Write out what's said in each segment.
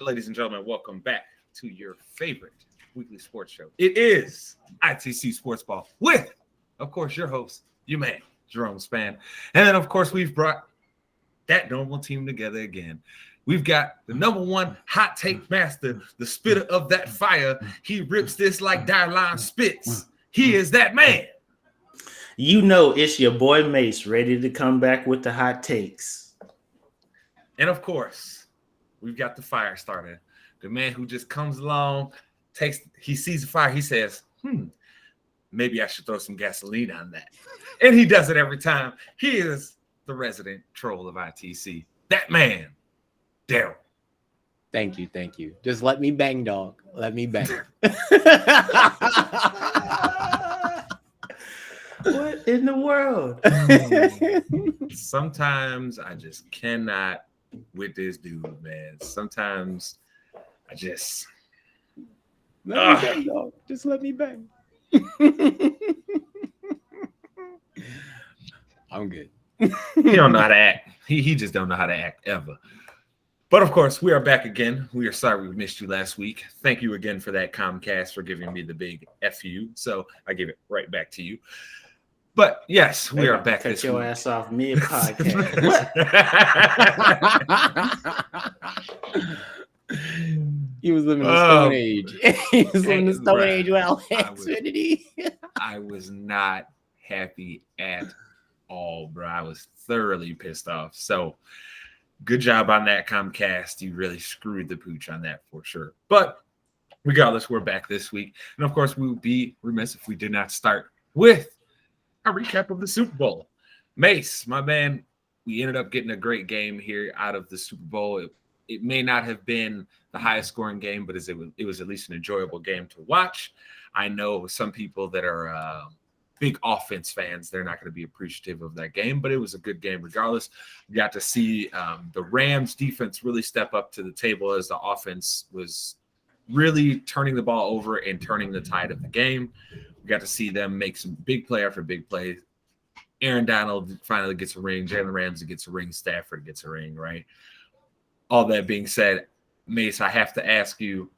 ladies and gentlemen, welcome back to your favorite weekly sports show. It is ITC Sportsball with, of course, your host, your man, Jerome Span. And then, of course, we've brought that normal team together again. We've got the number one hot take master, the spitter of that fire. He rips this like Dylan spits. He is that man. You know it's your boy Mace ready to come back with the hot takes. And, of course, we've got the fire starter, the man who just comes along, he sees the fire, he says, maybe I should throw some gasoline on that. And he does it every time. He is the resident troll of ITC. That man, Daryl. Thank you. Just let me bang, dog. Let me bang. What in the world? Sometimes I just cannot with this dude, man. Sometimes I just... Let me bang, dog. Just let me bang. I'm good. He don't know how to act. He just don't know how to act ever. But of course, we are back again. We are sorry we missed you last week. Thank you again for that, Comcast, for giving me the big FU. So I give it right back to you. But yes, we are back. Cut your ass off mid podcast. He was living in the Stone Age. He was living in the Stone Age. Well, I was not happy at all, bro. I was thoroughly pissed off. So good job on that, Comcast. You really screwed the pooch on that for sure. But regardless, we're back this week. And of course, we would be remiss if we did not start with a recap of the Super Bowl. Mace, my man, we ended up getting a great game here out of the Super Bowl. It may not have been the highest scoring game, but it was at least an enjoyable game to watch. I know some people that are big offense fans, they're not going to be appreciative of that game, but it was a good game regardless. We got to see the Rams defense really step up to the table as the offense was really turning the ball over and turning the tide of the game. We got to see them make some big play after big play. Aaron Donald finally gets a ring. Jalen Ramsey gets a ring. Stafford gets a ring, right? All that being said, Mace, I have to ask you,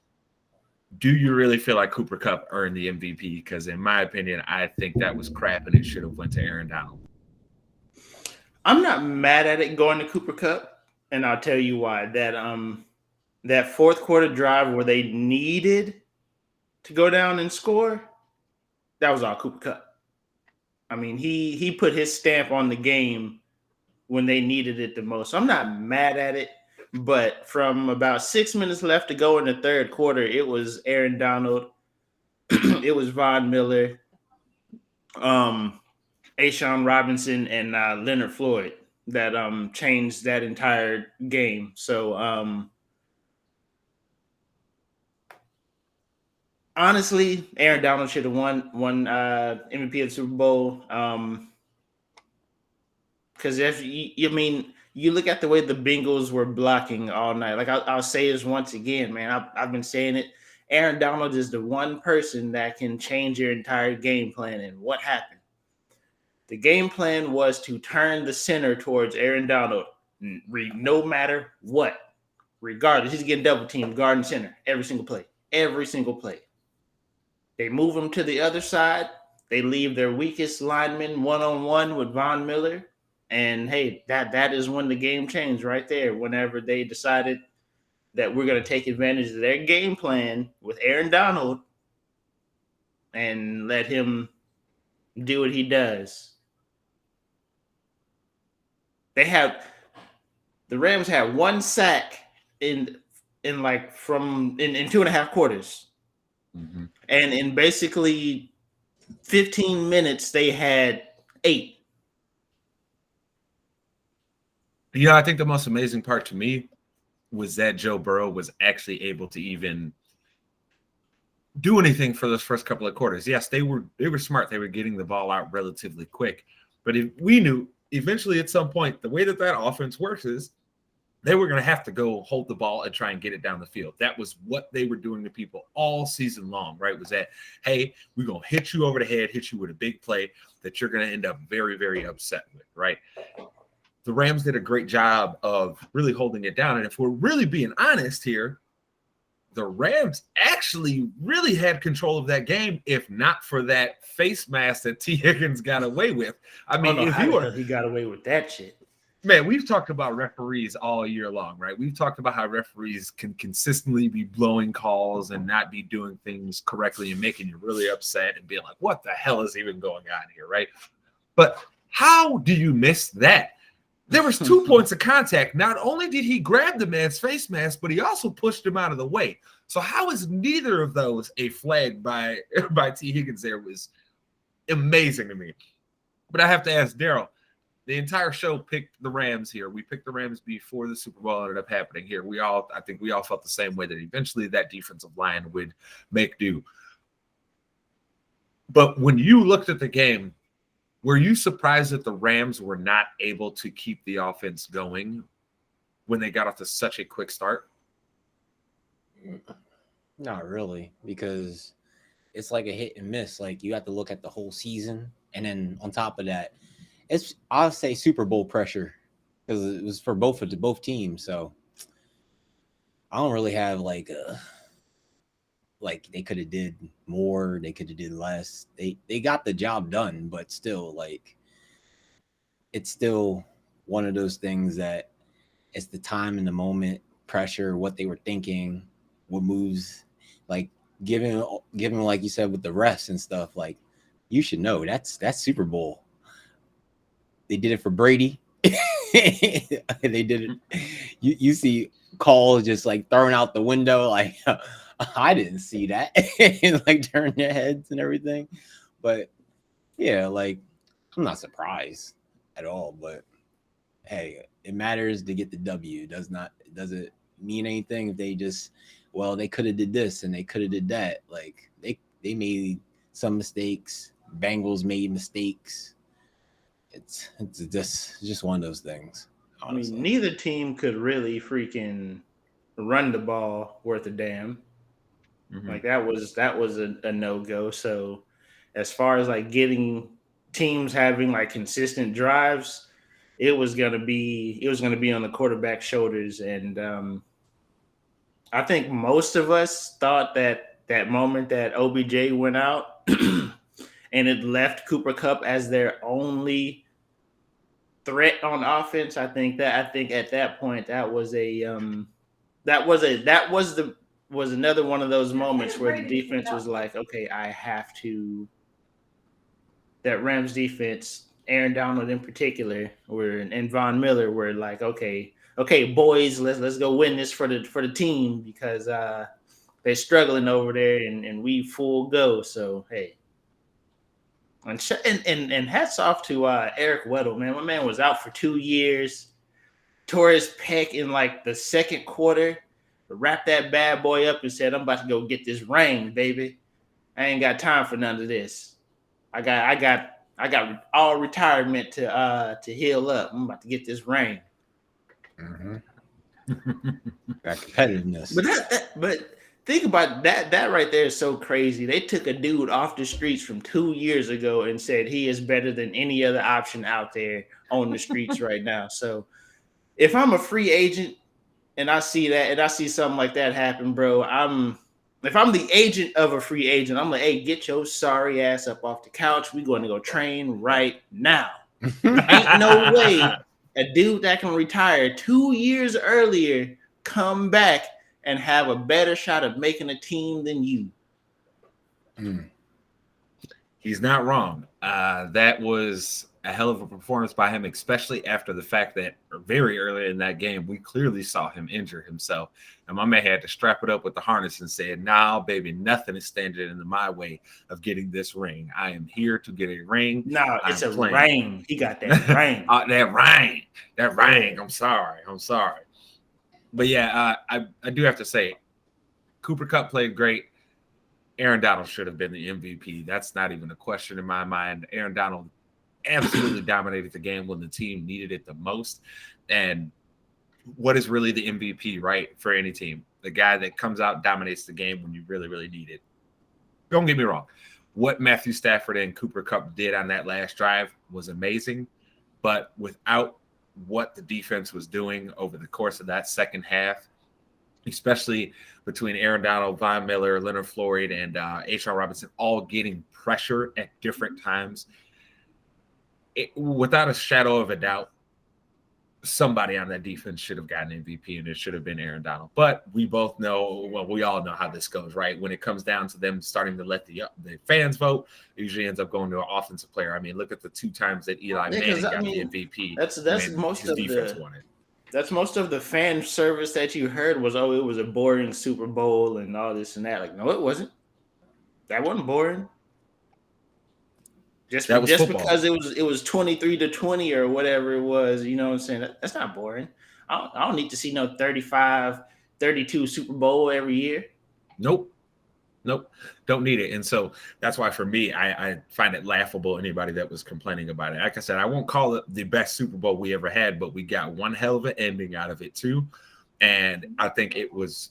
do you really feel like Cooper Kupp earned the MVP? Because in my opinion, I think that was crap and it should have went to Aaron Donald. I'm not mad at it going to Cooper Kupp, and I'll tell you why. That fourth quarter drive where they needed to go down and score, that was all Cooper Kupp. I mean, he put his stamp on the game when they needed it the most. So I'm not mad at it. But from about 6 minutes left to go in the third quarter, it was Aaron Donald, it was Von Miller, Ashawn Robinson, and Leonard Floyd that changed that entire game. So honestly, Aaron Donald should have won MVP of the Super Bowl. Because you look at the way the Bengals were blocking all night. Like I'll say this once again, man. I've been saying it. Aaron Donald is the one person that can change your entire game plan. And what happened? The game plan was to turn the center towards Aaron Donald, no matter what. Regardless, he's getting double teamed, guard and center, every single play. Every single play. They move him to the other side. They leave their weakest lineman one-on-one with Von Miller. And, hey, that is when the game changed right there, whenever they decided that we're going to take advantage of their game plan with Aaron Donald and let him do what he does. The Rams had one sack in 2.5 quarters. Mm-hmm. And in basically 15 minutes, they had 8. You know, I think the most amazing part to me was that Joe Burrow was actually able to even do anything for those first couple of quarters. Yes, they were smart. They were getting the ball out relatively quick. But we knew eventually at some point the way that offense works is they were going to have to go hold the ball and try and get it down the field. That was what they were doing to people all season long, right? Was that, hey, we're going to hit you over the head, hit you with a big play that you're going to end up very, very upset with, right? The Rams did a great job of really holding it down. And if we're really being honest here, the Rams actually really had control of that game, if not for that face mask that T. Higgins got away with. I mean, if you were, he got away with that shit. Man, we've talked about referees all year long, right? We've talked about how referees can consistently be blowing calls and not be doing things correctly and making you really upset and being like, what the hell is even going on here, right? But how do you miss that? There was 2 points of contact. Not only did he grab the man's face mask, but he also pushed him out of the way. So how is neither of those a flag by T. Higgins there was amazing to me. But I have to ask Daryl, the entire show picked the Rams here. We picked the Rams before the Super Bowl ended up happening here. I think we all felt the same way, that eventually that defensive line would make do. But when you looked at the game, were you surprised that the Rams were not able to keep the offense going when they got off to such a quick start? Not really, because it's like a hit and miss. Like, you have to look at the whole season, and then on top of that, I'll say Super Bowl pressure, because it was for both teams. So I don't really have like they could have did more, they could have did less. They got the job done, but still, like, it's still one of those things that it's the time and the moment, pressure, what they were thinking, what moves, like given like you said with the refs and stuff. Like, you should know that's Super Bowl. They did it for Brady. They did it. You see calls just like thrown out the window. Like, I didn't see that. And like turn their heads and everything. But yeah, like, I'm not surprised at all. But hey, it matters to get the W. Does it mean anything if they just, well, they could have did this and they could have did that. Like, they made some mistakes. Bengals made mistakes. It's just one of those things. Honestly. I mean, neither team could really freaking run the ball worth a damn. Mm-hmm. Like, that was a no-go. So as far as like getting teams having like consistent drives, it was gonna be on the quarterback's shoulders. And I think most of us thought that moment that OBJ went out and it left Cooper Kupp as their only threat on offense. I think at that point that was another one of those moments where the defense was like, okay, that Rams defense, Aaron Donald in particular, and Von Miller were like, okay, boys, let's go win this for the team, because they're struggling over there and we full go. So hey. And hats off to Eric Weddle, man. My man was out for 2 years, tore his pec in like the second quarter, wrapped that bad boy up and said, I'm about to go get this ring, baby. I ain't got time for none of this. I got all retirement to heal up. I'm about to get this ring. Mm-hmm. That competitiveness. But think about that. That right there is so crazy. They took a dude off the streets from 2 years ago and said he is better than any other option out there on the streets right now. So if I'm a free agent and I see that, and I see something like that happen, bro, if I'm the agent of a free agent, I'm like, hey, get your sorry ass up off the couch. We're going to go train right now. Ain't no way a dude that can retire 2 years earlier come back and have a better shot of making a team than you. He's not wrong. That was a hell of a performance by him, especially after the fact that very early in that game, we clearly saw him injure himself. And my man had to strap it up with the harness and said, nah, baby, nothing is standing in my way of getting this ring. I am here to get a ring. No, it's a ring. He got that ring. That ring. I'm sorry. But yeah, I do have to say, Cooper Kupp played great. Aaron Donald should have been the MVP. That's not even a question in my mind. Aaron Donald absolutely dominated the game when the team needed it the most. And what is really the MVP, right, for any team? The guy that comes out and dominates the game when you really, really need it. Don't get me wrong. What Matthew Stafford and Cooper Kupp did on that last drive was amazing. But without what the defense was doing over the course of that second half, especially between Aaron Donald, Von Miller, Leonard Floyd, and H.R. Robinson, all getting pressure at different times. Without a shadow of a doubt, somebody on that defense should have gotten MVP, and it should have been Aaron Donald. But we both know, well, we all know how this goes, right? When it comes down to them starting to let the fans vote, it usually ends up going to an offensive player. I mean, look at the 2 times that Eli Manning got the MVP. That's most of the won it. That's most of the fan service that you heard was, oh, it was a boring Super Bowl and all this and that. Like, no, it wasn't. That wasn't boring. Just because it was 23-20 or whatever it was, you know what I'm saying? That's not boring. I don't need to see no 35, 32 Super Bowl every year. Nope. Don't need it. And so that's why for me, I find it laughable, anybody that was complaining about it. Like I said, I won't call it the best Super Bowl we ever had, but we got one hell of an ending out of it too. And I think it was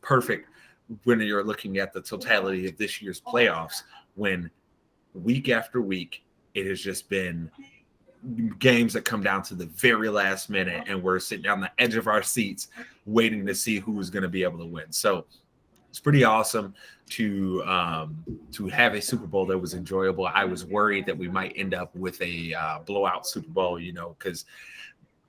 perfect when you're looking at the totality of this year's playoffs, when week after week, it has just been games that come down to the very last minute, and we're sitting on the edge of our seats waiting to see who is going to be able to win. So it's pretty awesome to have a Super Bowl that was enjoyable. I was worried that we might end up with a blowout Super Bowl, because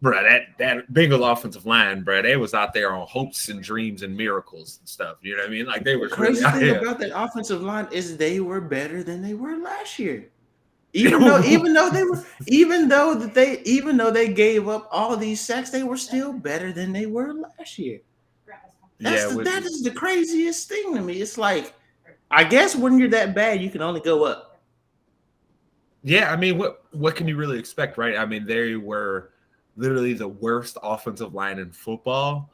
bro, that Bengal offensive line, bro, they was out there on hopes and dreams and miracles and stuff. You know what I mean? Like, they were crazy thing about that offensive line is they were better than they were last year. Even though they gave up all these sacks, they were still better than they were last year. That is the craziest thing to me. It's like, I guess when you're that bad, you can only go up. Yeah, I mean, what can you really expect, right? I mean, they were literally the worst offensive line in football.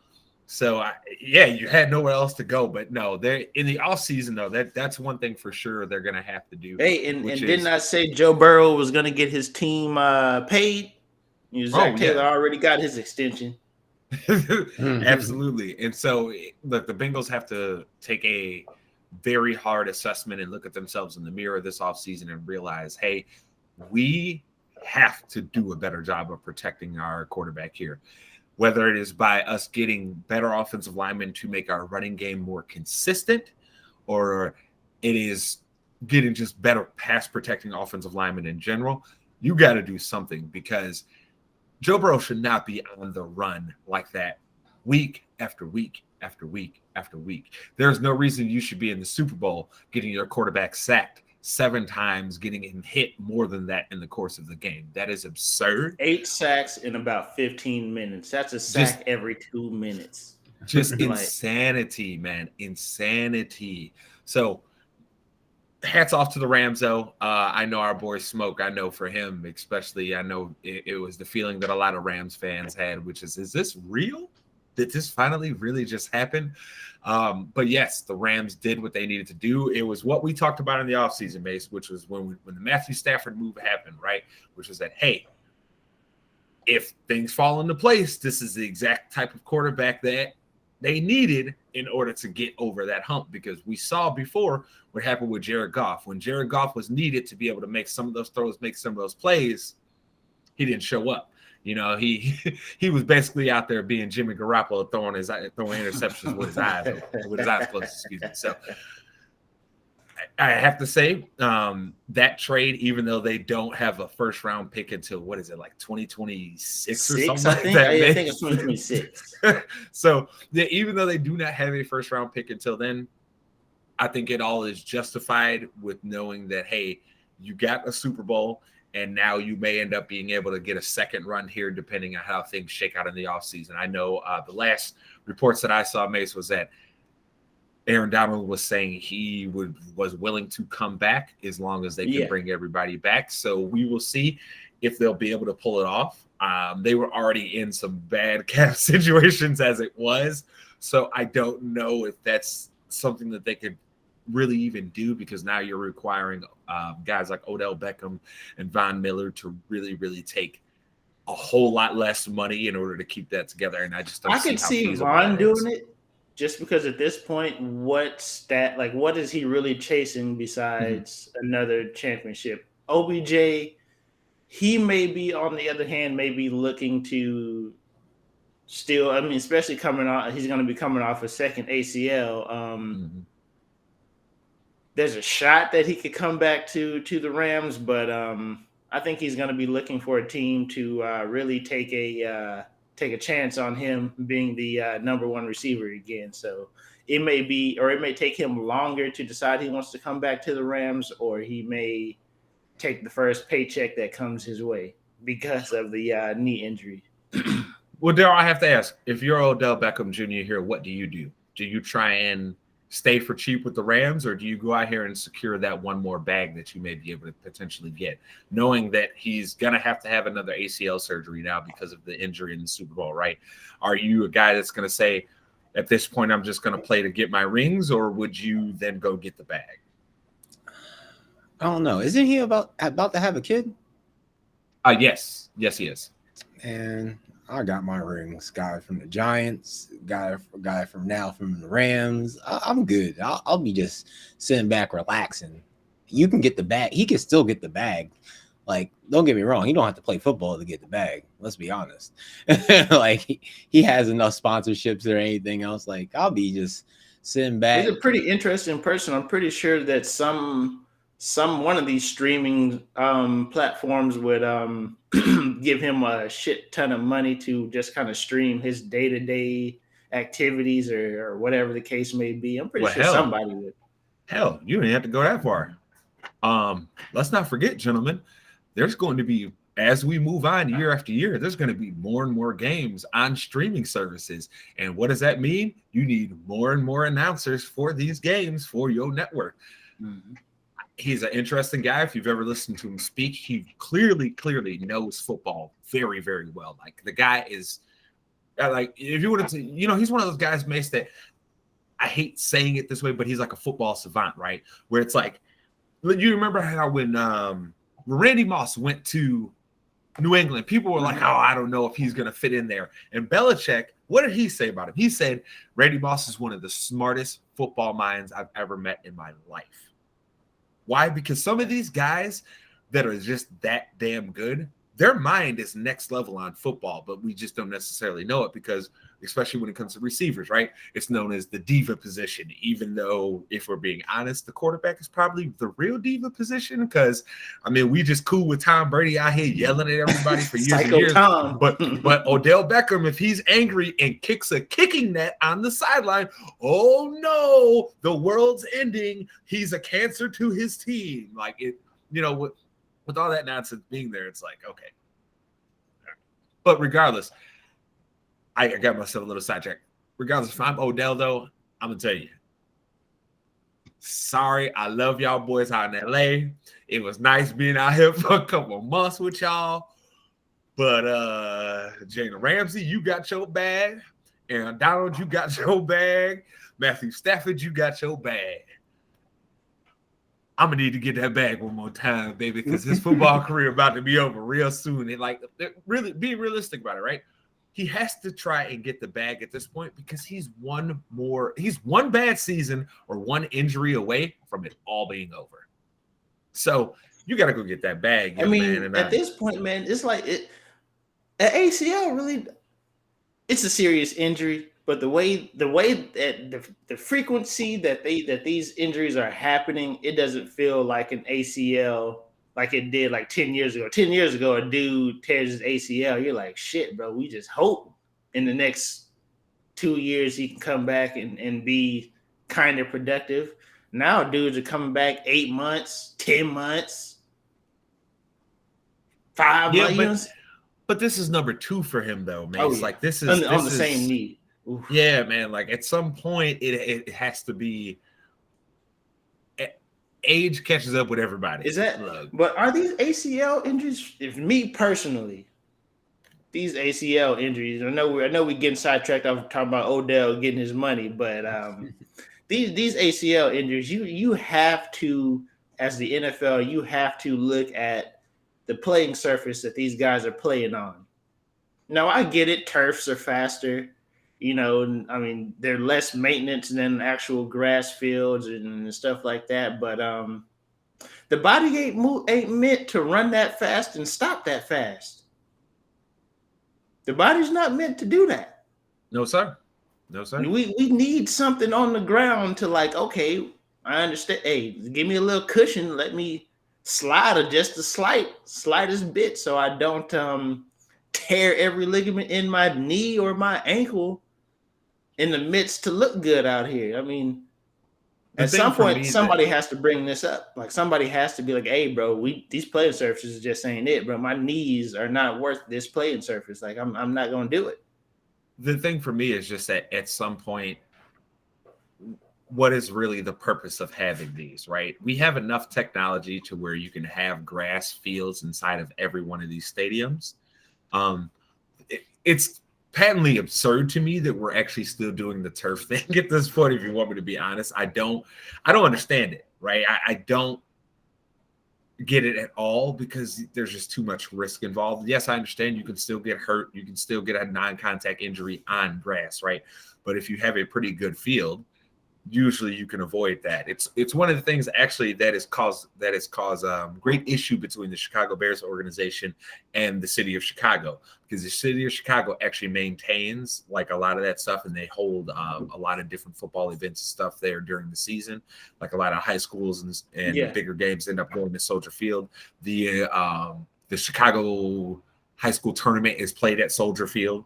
So, you had nowhere else to go. But no, they're in the offseason, though. That's one thing for sure they're going to have to do. Hey, and didn't I say Joe Burrow was going to get his team paid? Zach Taylor already got his extension. Absolutely. And so, look, the Bengals have to take a very hard assessment and look at themselves in the mirror this offseason and realize, hey, we have to do a better job of protecting our quarterback here. Whether it is by us getting better offensive linemen to make our running game more consistent, or it is getting just better pass protecting offensive linemen in general, you got to do something, because Joe Burrow should not be on the run like that week after week after week after week. There's no reason you should be in the Super Bowl getting your quarterback sacked 7 times, getting him hit more than that in the course of the game. That is absurd. 8 sacks in about 15 minutes. That's a sack every 2 minutes. Just insanity, man. Insanity. So hats off to the Rams, though. I know our boy Smoke. I know for him, especially, I know it was the feeling that a lot of Rams fans had, which is this real? Did this finally really just happen? But yes, the Rams did what they needed to do. It was what we talked about in the offseason, Mace, which was when the Matthew Stafford move happened, right? Which was that, hey, if things fall into place, this is the exact type of quarterback that they needed in order to get over that hump, because we saw before what happened with Jared Goff. When Jared Goff was needed to be able to make some of those throws, make some of those plays, he didn't show up. He was basically out there being Jimmy Garoppolo, throwing interceptions with his eyes closed. Excuse me. So I have to say that trade, even though they don't have a first round pick until, what is it, like 2026 or something like that? I think it's 2026. So even though they do not have a first round pick until then, I think it all is justified with knowing that, hey, you got a Super Bowl, and now you may end up being able to get a second run here, depending on how things shake out in the offseason. I know the last reports that I saw, Mace, was that Aaron Donald was saying he was willing to come back as long as they can bring everybody back. So we will see if they'll be able to pull it off. They were already in some bad cap situations as it was. So I don't know if that's something that they could really even do, because now you're requiring guys like Odell Beckham and Von Miller to really, really take a whole lot less money in order to keep that together. And I just don't could see Von doing it, just because at this point, what is he really chasing besides another championship? OBJ, he may be, on the other hand, maybe looking to still, I mean, especially coming off, he's going to be coming off a second ACL. There's a shot that he could come back to the Rams, but I think he's going to be looking for a team to really take a chance on him being the number one receiver again. So it may take him longer to decide he wants to come back to the Rams, or he may take the first paycheck that comes his way because of the knee injury. Well, Daryl, I have to ask, if you're Odell Beckham Jr. here, what do you do? Do you try and stay for cheap with the Rams, or do you go out here and secure that one more bag that you may be able to potentially get, knowing that he's going to have another ACL surgery now because of the injury in the Super Bowl, right? Are you a guy that's going to say, at this point, I'm just going to play to get my rings, or would you then go get the bag? I don't know. Isn't he about to have a kid? Yes, he is. And I got my rings. Guy from the Giants, guy from the Rams. I'm good. I'll be just sitting back, relaxing. You can get the bag. He can still get the bag. Like, don't get me wrong. He don't have to play football to get the bag. Let's be honest. Like, he has enough sponsorships or anything else. Like, I'll be just sitting back. He's a pretty interesting person. I'm pretty sure that one of these streaming platforms would give him a shit ton of money to just kind of stream his day-to-day activities or whatever the case may be. I'm pretty sure somebody would. Hell, you don't have to go that far. Let's not forget, gentlemen, there's going to be, as we move on year after year, there's going to be more and more games on streaming services. And what does that mean? You need more and more announcers for these games for your network. Mm-hmm. He's an interesting guy. If you've ever listened to him speak, he clearly knows football very, very well. Like, the guy is like, if you wanted to, he's one of those guys, Mace, that I hate saying it this way, but he's like a football savant, right? Where it's like, you remember how when Randy Moss went to New England, people were like, oh, I don't know if he's going to fit in there. And Belichick, what did he say about him? He said, Randy Moss is one of the smartest football minds I've ever met in my life. Why? Because some of these guys that are just that damn good, their mind is next level on football, but we just don't necessarily know it because, especially when it comes to receivers, right? It's known as the diva position, even though, if we're being honest, the quarterback is probably the real diva position because, I mean, we just cool with Tom Brady out here yelling at everybody for years and years. Tom. But Odell Beckham, if he's angry and kicks a kicking net on the sideline, oh no, the world's ending. He's a cancer to his team. Like, it, with all that nonsense being there, it's like, okay. But regardless, I got myself a little sidetracked. Regardless, if I'm Odell, though, I'm going to tell you. Sorry, I love y'all boys out in L.A. It was nice being out here for a couple of months with y'all. But Jalen Ramsey, you got your bag. Aaron Donald, you got your bag. Matthew Stafford, you got your bag. I'm going to need to get that bag one more time, baby, because his football career about to be over real soon. And, like, really being realistic about it, right? He has to try and get the bag at this point because he's one bad season or one injury away from it all being over. So you got to go get that bag. I mean, man, at this point, man, it's like an ACL really, it's a serious injury. But the way that the frequency that these injuries are happening, it doesn't feel like an ACL like it did like 10 years ago. 10 years ago, a dude tears his ACL. You're like, shit, bro, we just hope in the next 2 years he can come back and be kind of productive. Now dudes are coming back 8 months, 10 months, 5 months. But this is number 2 for him, though, man. It's like this is on the same knee. Oof. Yeah, man. Like, at some point, it has to be. Age catches up with everybody. Is that? But are these ACL injuries? If me personally, these ACL injuries. I know we getting sidetracked. I'm talking about Odell getting his money, but these ACL injuries, you have to, as the NFL, you have to look at the playing surface that these guys are playing on. Now, I get it. Turfs are faster. I mean, they're less maintenance than actual grass fields and stuff like that. But the body ain't meant to run that fast and stop that fast. The body's not meant to do that. No, sir. No, sir. We need something on the ground to like, okay, I understand. Hey, give me a little cushion. Let me slide just the slightest bit so I don't tear every ligament in my knee or my ankle in the midst to look good out here. I mean, at some point, somebody has to bring this up. Like somebody has to be like, hey, bro, these playing surfaces just ain't it, bro. My knees are not worth this playing surface. Like I'm not gonna do it. The thing for me is just that at some point, what is really the purpose of having these, right? We have enough technology to where you can have grass fields inside of every one of these stadiums. It's patently absurd to me that we're actually still doing the turf thing at this point. If you want me to be honest, I don't understand it, right? I don't get it at all because there's just too much risk involved. Yes, I understand you can still get hurt. You can still get a non-contact injury on grass, right? But if you have a pretty good field, usually you can avoid that. It's one of the things actually that has caused great issue between the Chicago Bears organization and the city of Chicago, because the city of Chicago actually maintains like a lot of that stuff, and they hold a lot of different football events and stuff there during the season. Like a lot of high schools and the bigger games end up going to Soldier Field. The Chicago high school tournament is played at Soldier Field,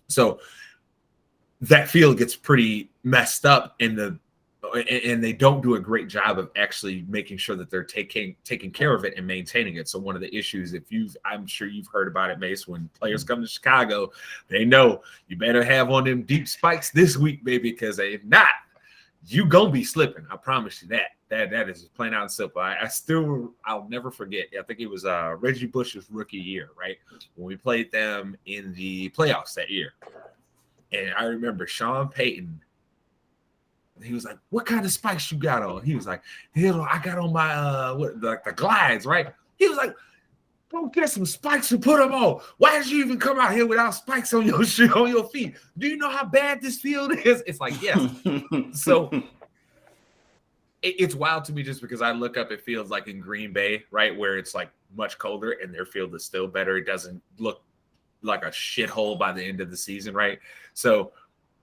so that field gets pretty messed up and they don't do a great job of actually making sure that they're taking care of it and maintaining it. So one of the issues, I'm sure you've heard about it, Mace, when players come to Chicago, they know you better have on them deep spikes this week, baby, because if not, you gonna be slipping. I promise you that. That is plain out and simple. I'll never forget. I think it was Reggie Bush's rookie year, right? When we played them in the playoffs that year. And I remember Sean Payton, he was like, what kind of spikes you got on? He was like, I got on my the glides, right? He was like, go get some spikes and put them on. Why did you even come out here without spikes on your shoe, on your feet? Do you know how bad this field is? It's like, yes. So it's wild to me just because I look up at fields like in Green Bay, right, where it's like much colder and their field is still better. It doesn't look like a shithole by the end of the season, right? So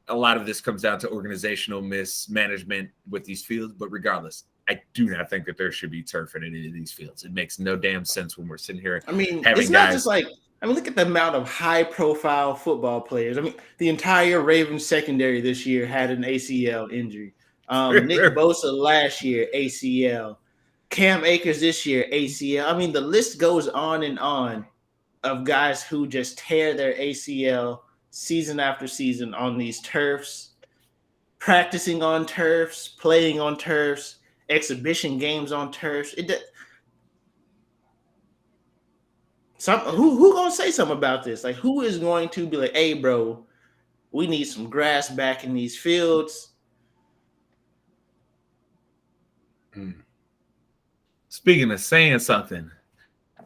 a lot of this comes down to organizational mismanagement with these fields, but regardless, I do not think that there should be turf in any of these fields. It makes no damn sense when we're sitting here. I mean, it's not just like, look at the amount of high-profile football players. I mean, the entire Ravens secondary this year had an ACL injury. Nick Bosa last year, ACL. Cam Akers this year, ACL. I mean, the list goes on and on of guys who just tear their ACL season after season on these turfs, practicing on turfs, playing on turfs, exhibition games on turfs. Who gonna say something about this? Like, who is going to be like, hey, bro, we need some grass back in these fields? Speaking of saying something,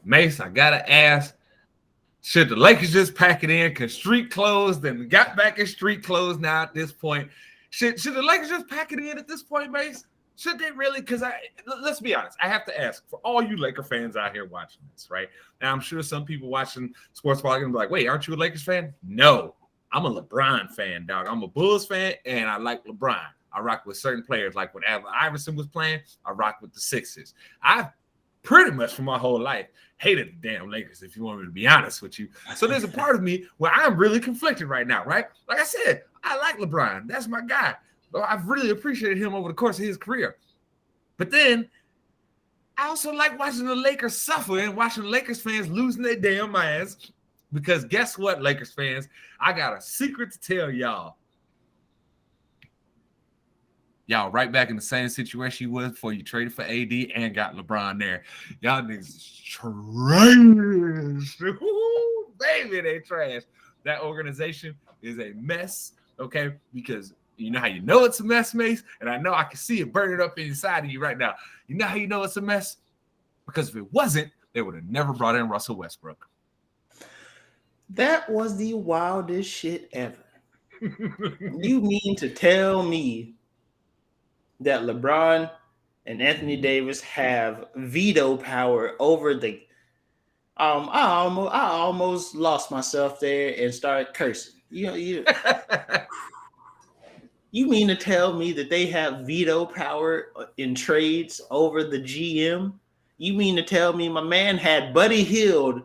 Mace, I gotta ask, should the Lakers just pack it in? Because street closed and got back in street clothes now at this point. Should the Lakers just pack it in at this point, Mace? Should they really? Because let's be honest, I have to ask for all you Laker fans out here watching this, right? Now, I'm sure some people watching Sportsball are going to be like, wait, aren't you a Lakers fan? No, I'm a LeBron fan, dog. I'm a Bulls fan, and I like LeBron. I rock with certain players. Like when Allen Iverson was playing, I rock with the Sixers. I've pretty much for my whole life hated the damn Lakers, if you want me to be honest with you. So there's a part of me where I'm really conflicted right now, right? Like I said, I like LeBron. That's my guy. I've really appreciated him over the course of his career. But then I also like watching the Lakers suffer and watching Lakers fans losing their damn minds. Because guess what, Lakers fans? I got a secret to tell y'all. Y'all right back in the same situation you was before you traded for AD and got LeBron there. Y'all niggas is trash. Ooh, baby, they trash. That organization is a mess, okay? Because you know how you know it's a mess, Mace? And I know I can see it burning up inside of you right now. You know how you know it's a mess? Because if it wasn't, they would have never brought in Russell Westbrook. That was the wildest shit ever. You mean to tell me that LeBron and Anthony Davis have veto power over the I almost lost myself there and started cursing. You mean to tell me that they have veto power in trades over the GM? You mean to tell me my man had Buddy Hield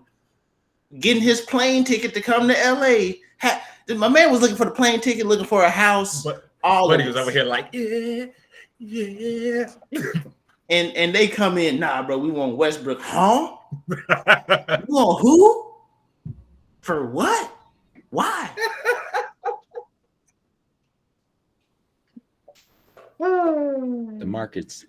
getting his plane ticket to come to LA? My man was looking for the plane ticket, looking for a house. But Buddy was over here like, yeah. And they come in, nah, bro, we want Westbrook. Huh? We want who? For what? Why? The market's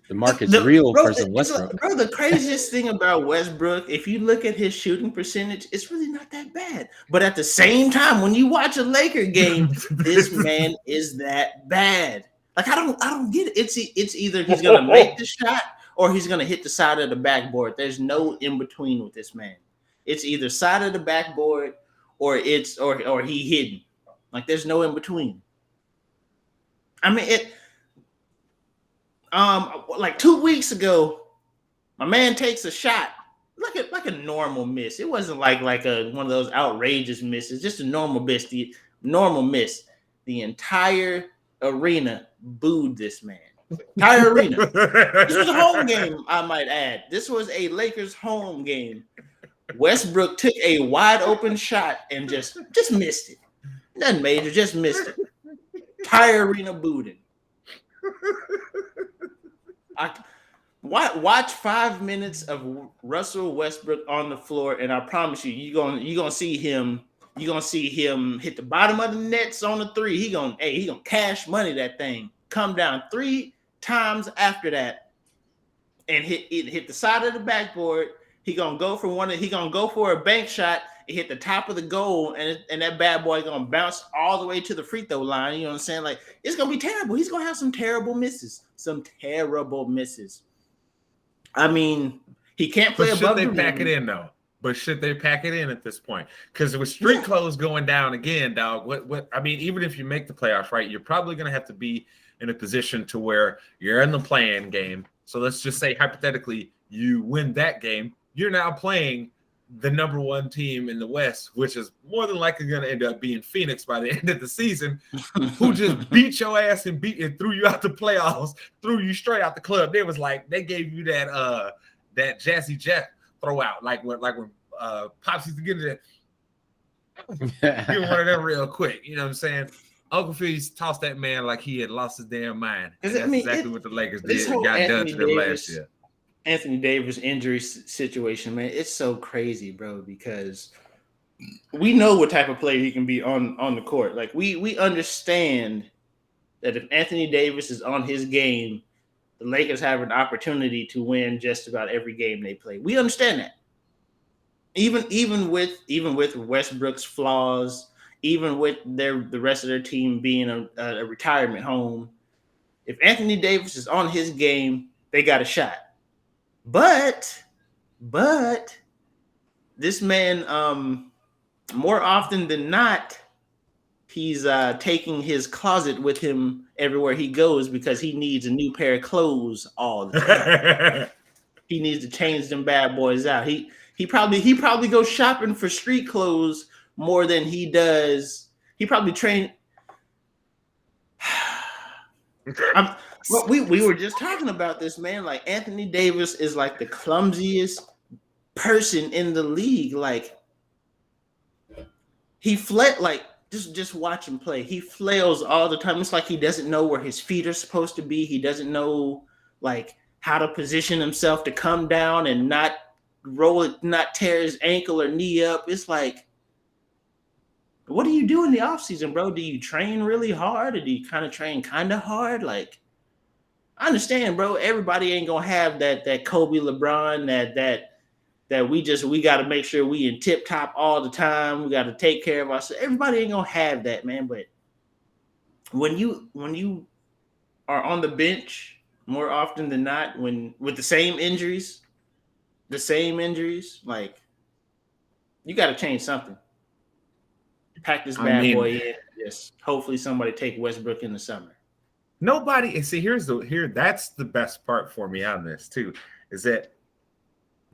real for some Westbrook. Bro, the craziest thing about Westbrook, if you look at his shooting percentage, it's really not that bad. But at the same time, when you watch a Laker game, this man is that bad. Like I don't get it. It's either he's gonna make the shot or he's gonna hit the side of the backboard. There's no in between with this man. It's either side of the backboard or he hidden. Like there's no in between. I mean it. Like 2 weeks ago, my man takes a shot, like a normal miss. It wasn't like one of those outrageous misses, just a normal miss. The normal miss. The entire arena booed this man. Entire arena. This was a home game, I might add. This was a Lakers home game. Westbrook took a wide open shot and just missed it. Nothing major, just missed it. Entire arena booed him. Watch 5 minutes of Russell Westbrook on the floor, and I promise you're gonna see him. You're gonna see him hit the bottom of the nets on the three. He gonna cash money that thing. Come down 3 times after that, and hit the side of the backboard. He gonna go for a bank shot and hit the top of the goal, and that bad boy gonna bounce all the way to the free throw line. You know what I'm saying? Like it's gonna be terrible. He's gonna have some terrible misses. I mean, he can't play above. Should they pack it in though? But should they pack it in at this point? Because with street clothes going down again, dog. What? I mean, even if you make the playoffs, right, you're probably gonna have to be in a position to where you're in the play-in game. So let's just say hypothetically you win that game. You're now playing the number 1 team in the West, which is more than likely going to end up being Phoenix by the end of the season, who just beat your ass and threw you out the playoffs, threw you straight out the club. They was like, they gave you that Jazzy Jeff throw out, like when Pops used to get it. Give one of them real quick. You know what I'm saying? Uncle Phil's tossed that man like he had lost his damn mind. That's exactly what the Lakers did and got done to them last year. Anthony Davis injury situation, man, it's so crazy, bro, because we know what type of player he can be on the court. Like we understand that if Anthony Davis is on his game, the Lakers have an opportunity to win just about every game they play. We understand that. Even with Westbrook's flaws, even with the rest of their team being a retirement home, if Anthony Davis is on his game, they got a shot. But this man, more often than not, he's taking his closet with him everywhere he goes because he needs a new pair of clothes all the time. He needs to change them bad boys out. He probably goes shopping for street clothes more than he does. He probably train. We were just talking about this, man. Like Anthony Davis is like the clumsiest person in the league. Like he just watch him play. He flails all the time. It's like he doesn't know where his feet are supposed to be. He doesn't know like how to position himself to come down and not roll it, not tear his ankle or knee up. It's like, what do you do in the offseason, bro? Do you train really hard or do you kind of train kind of hard? Like, I understand, bro. Everybody ain't gonna have that Kobe LeBron that we got to make sure we in tip top all the time. We got to take care of ourselves. Everybody ain't gonna have that, man. But when you are on the bench more often than not, with the same injuries, like you got to change something. Pack this bad boy in. Yes, hopefully somebody take Westbrook in the summer. Nobody, and see, that's the best part for me on this too, is that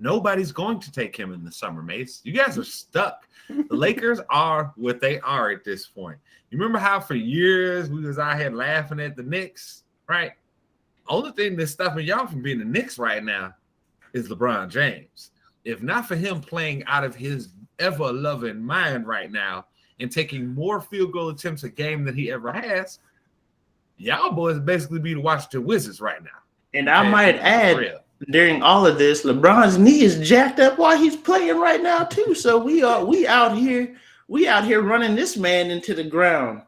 Nobody's going to take him in the summer, Mace. You guys are stuck. The Lakers are what they are at this point. You remember how for years we was out here laughing at the Knicks, right? Only thing that's stopping y'all from being the Knicks right now is LeBron James. If not for him playing out of his ever-loving mind right now and taking more field goal attempts a game than he ever has, y'all boys basically be the Washington Wizards right now. And I might add, during all of this, LeBron's knee is jacked up while he's playing right now too. So we out here running this man into the ground.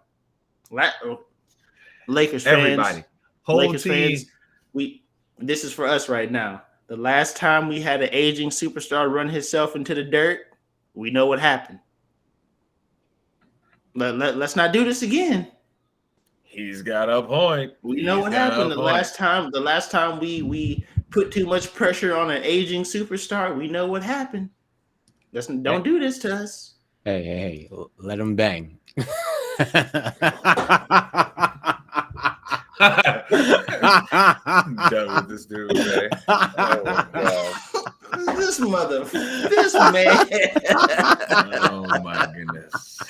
Lakers fans, everybody, whole Lakers team. fans, this is for us right now. The last time we had an aging superstar run himself into the dirt, we know what happened. Let's not do this again. He's got a point. We know what happened the last time we put too much pressure on an aging superstar. We know what happened. Don't do this to us. Hey, let him bang. I'm done with this dude, man. Oh, God. This man. Oh, my goodness.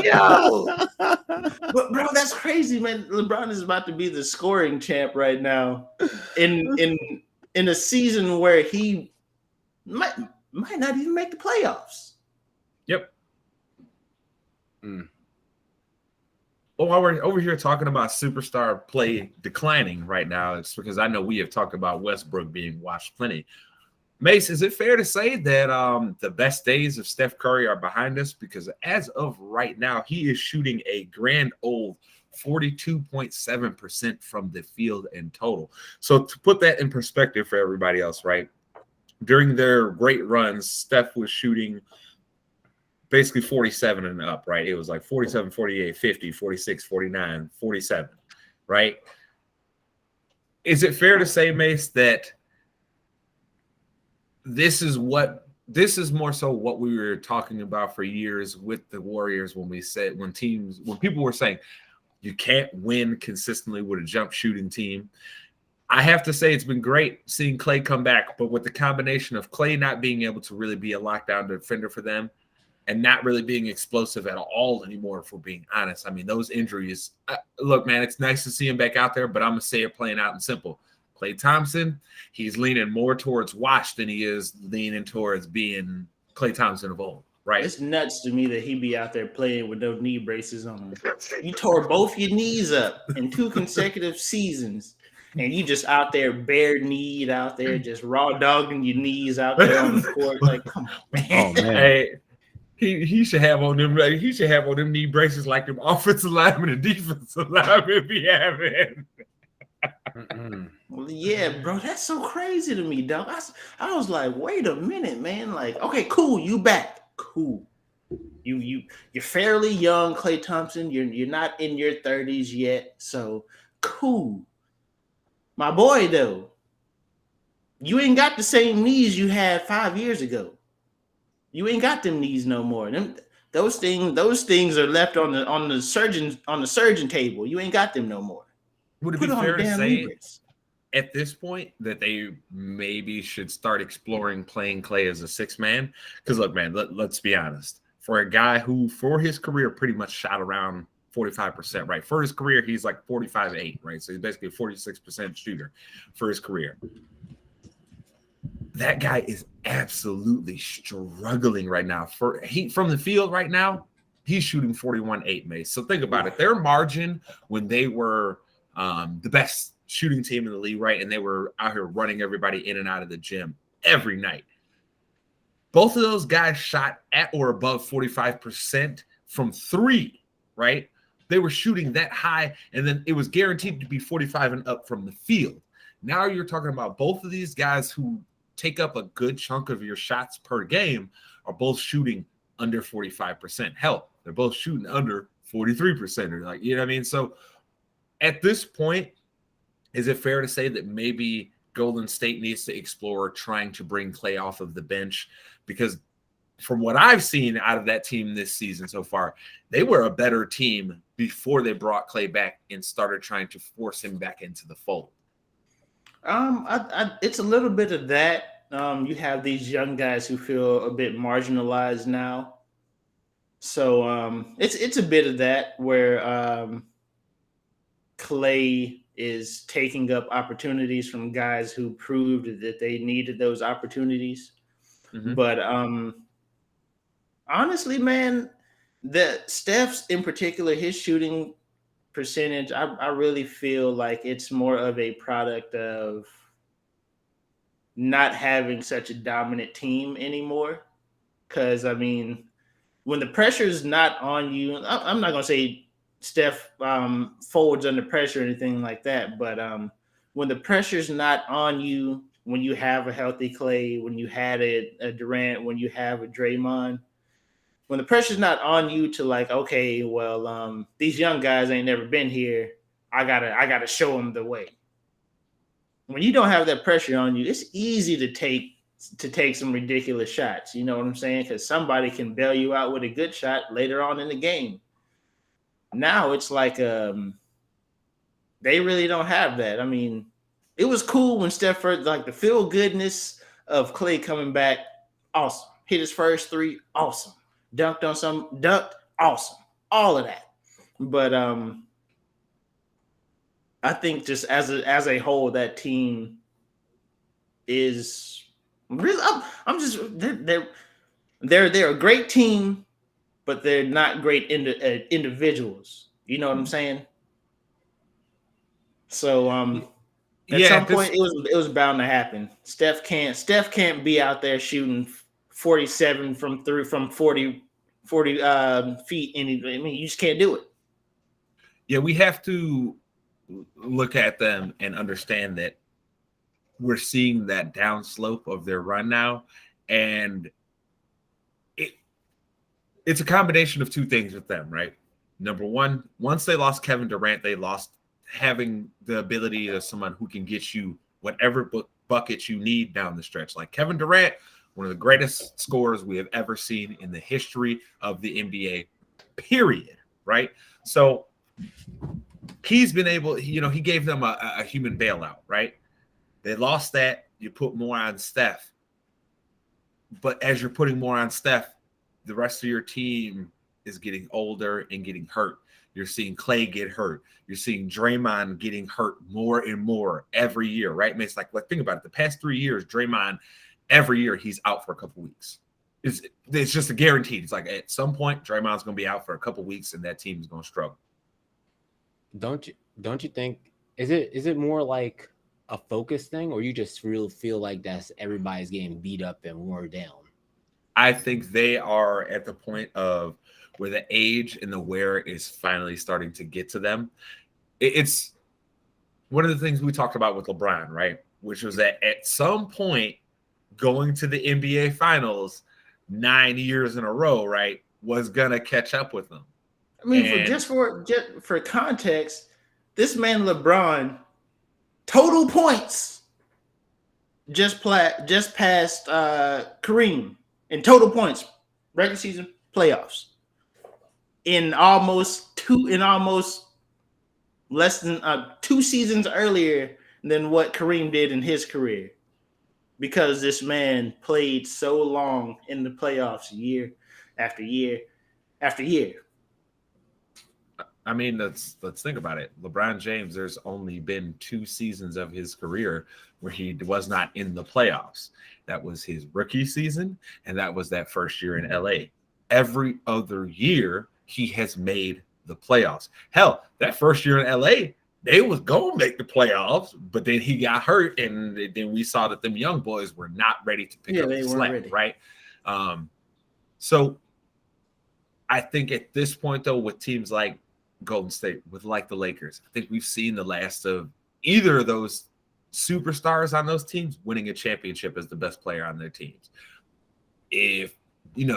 Yo. But, bro, that's crazy, man. LeBron is about to be the scoring champ right now in a season where he might not even make the playoffs. Yep. Well, while we're over here talking about superstar play declining right now, it's because I know we have talked about Westbrook being washed plenty. Mace, is it fair to say that the best days of Steph Curry are behind us? Because as of right now, he is shooting a grand old 42.7% from the field in total. So to put that in perspective for everybody else, right? During their great runs, Steph was shooting basically 47 and up, right? It was like 47, 48, 50, 46, 49, 47, right? Is it fair to say, Mace, that this is more so what we were talking about for years with the Warriors when people were saying you can't win consistently with a jump shooting team? I have to say it's been great seeing Klay come back, but with the combination of Klay not being able to really be a lockdown defender for them and not really being explosive at all anymore, if we're being honest. I mean, those injuries, look, man, it's nice to see him back out there, but I'm going to say it plain out and simple. Klay Thompson, he's leaning more towards wash than he is leaning towards being Klay Thompson of old, right? It's nuts to me that he be out there playing with those knee braces on. You tore both your knees up in 2 consecutive seasons, and you just out there bare-kneed out there, just raw dogging your knees out there on the court. Like, come on, man. Oh, man. Hey, he should have on them. He should have on them knee braces like them offensive linemen and defensive linemen be having. Well, yeah, bro, that's so crazy to me, dog. I was like, wait a minute, man. Like, okay, cool, you back, cool. You're fairly young, Klay Thompson. You're not in your 30s yet, so cool. My boy, though, you ain't got the same knees you had 5 years ago. You ain't got them knees no more. Those things are left on the surgeon table. You ain't got them no more. Would it be fair to say at this point that they maybe should start exploring playing Klay as a 6-man? Because look, man, let's be honest. For a guy who, for his career, pretty much shot around 45%, right? For his career, he's like 45.8, right? So he's basically a 46% shooter for his career. That guy is absolutely struggling right now. From the field right now, he's shooting 41.8, Mace. So think about it. Their margin when they were the best shooting team in the league, right? And they were out here running everybody in and out of the gym every night. Both of those guys shot at or above 45% from 3, right? They were shooting that high, and then it was guaranteed to be 45 and up from the field. Now you're talking about both of these guys who take up a good chunk of your shots per game are both shooting under 45%. Hell, they're both shooting under 43%. Or like, you know what I mean? So at this point, is it fair to say that maybe Golden State needs to explore trying to bring Klay off of the bench? Because from what I've seen out of that team this season so far, they were a better team before they brought Klay back and started trying to force him back into the fold. It's a little bit of that, you have these young guys who feel a bit marginalized now. So it's a bit of that where Clay is taking up opportunities from guys who proved that they needed those opportunities. Mm-hmm. But honestly, man, the Steph's in particular, his shooting percentage, I really feel like it's more of a product of not having such a dominant team anymore. Because I mean, when the pressure is not on you, I'm not gonna say Steph folds under pressure or anything like that, but when the pressure's not on you, when you have a healthy Clay, when you had a Durant, when you have a Draymond, when the pressure's not on you to like, okay, well, these young guys ain't never been here. I gotta show them the way. When you don't have that pressure on you, it's easy to take some ridiculous shots. You know what I'm saying? Because somebody can bail you out with a good shot later on in the game. Now it's like they really don't have that. I mean, it was cool when Steph first, like the feel goodness of Clay coming back, awesome. Hit his first three, awesome. Dunked, awesome. All of that. But I think just as a whole, that team is really. I'm just they're a great team, but they're not great individuals. You know what I'm saying? So at some point it was bound to happen. Steph can't be out there shooting 47 from 40 feet. I mean, you just can't do it. Yeah, we have to look at them and understand that we're seeing that downslope of their run now, and it's a combination of two things with them, right? Number one, once they lost Kevin Durant, they lost having the ability of someone who can get you whatever buckets you need down the stretch. Like Kevin Durant, one of the greatest scorers we have ever seen in the history of the NBA, period, right? So he's been able, he gave them a human bailout, right? They lost that. You put more on Steph. But as you're putting more on Steph, the rest of your team is getting older and getting hurt. You're seeing Clay get hurt. You're seeing Draymond getting hurt more and more every year, right? I mean, it's like think about it. The past 3 years, Draymond, every year he's out for a couple weeks. It's just a guarantee. It's like at some point, Draymond's going to be out for a couple weeks, and that team is going to struggle. Don't you think is it more like a focus thing, or you just really feel like that's everybody's getting beat up and worn down? I think they are at the point of where the age and the wear is finally starting to get to them. It's one of the things we talked about with LeBron, right? Which was that at some point, going to the NBA Finals 9 years in a row, right, was gonna catch up with them. I mean, for context, this man LeBron, total points just passed Kareem in total points, regular season, playoffs, in almost less than 2 seasons earlier than what Kareem did in his career, because this man played so long in the playoffs year after year after year. I mean, let's think about it. LeBron James, there's only been 2 seasons of his career where he was not in the playoffs. That was his rookie season, and that was that first year in LA. Every other year, he has made the playoffs. Hell, that first year in LA, they was going to make the playoffs, but then he got hurt, and then we saw that them young boys were not ready to pick up the slack, right? So I think at this point, though, with teams like Golden State, with like the Lakers, I think we've seen the last of either of those superstars on those teams winning a championship as the best player on their teams. If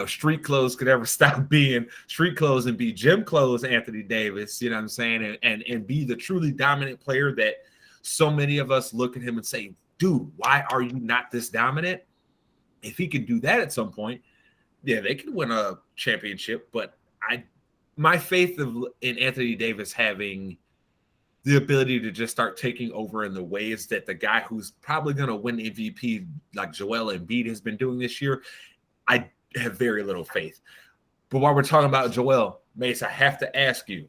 street clothes could ever stop being street clothes and be gym clothes, Anthony Davis, you know what I'm saying, and be the truly dominant player that so many of us look at him and say, dude, why are you not this dominant? If he could do that at some point, yeah, they could win a championship. But my faith in Anthony Davis having the ability to just start taking over in the ways that the guy who's probably going to win MVP, like Joel Embiid, has been doing this year, I have very little faith. But while we're talking about Joel, Mace, I have to ask you,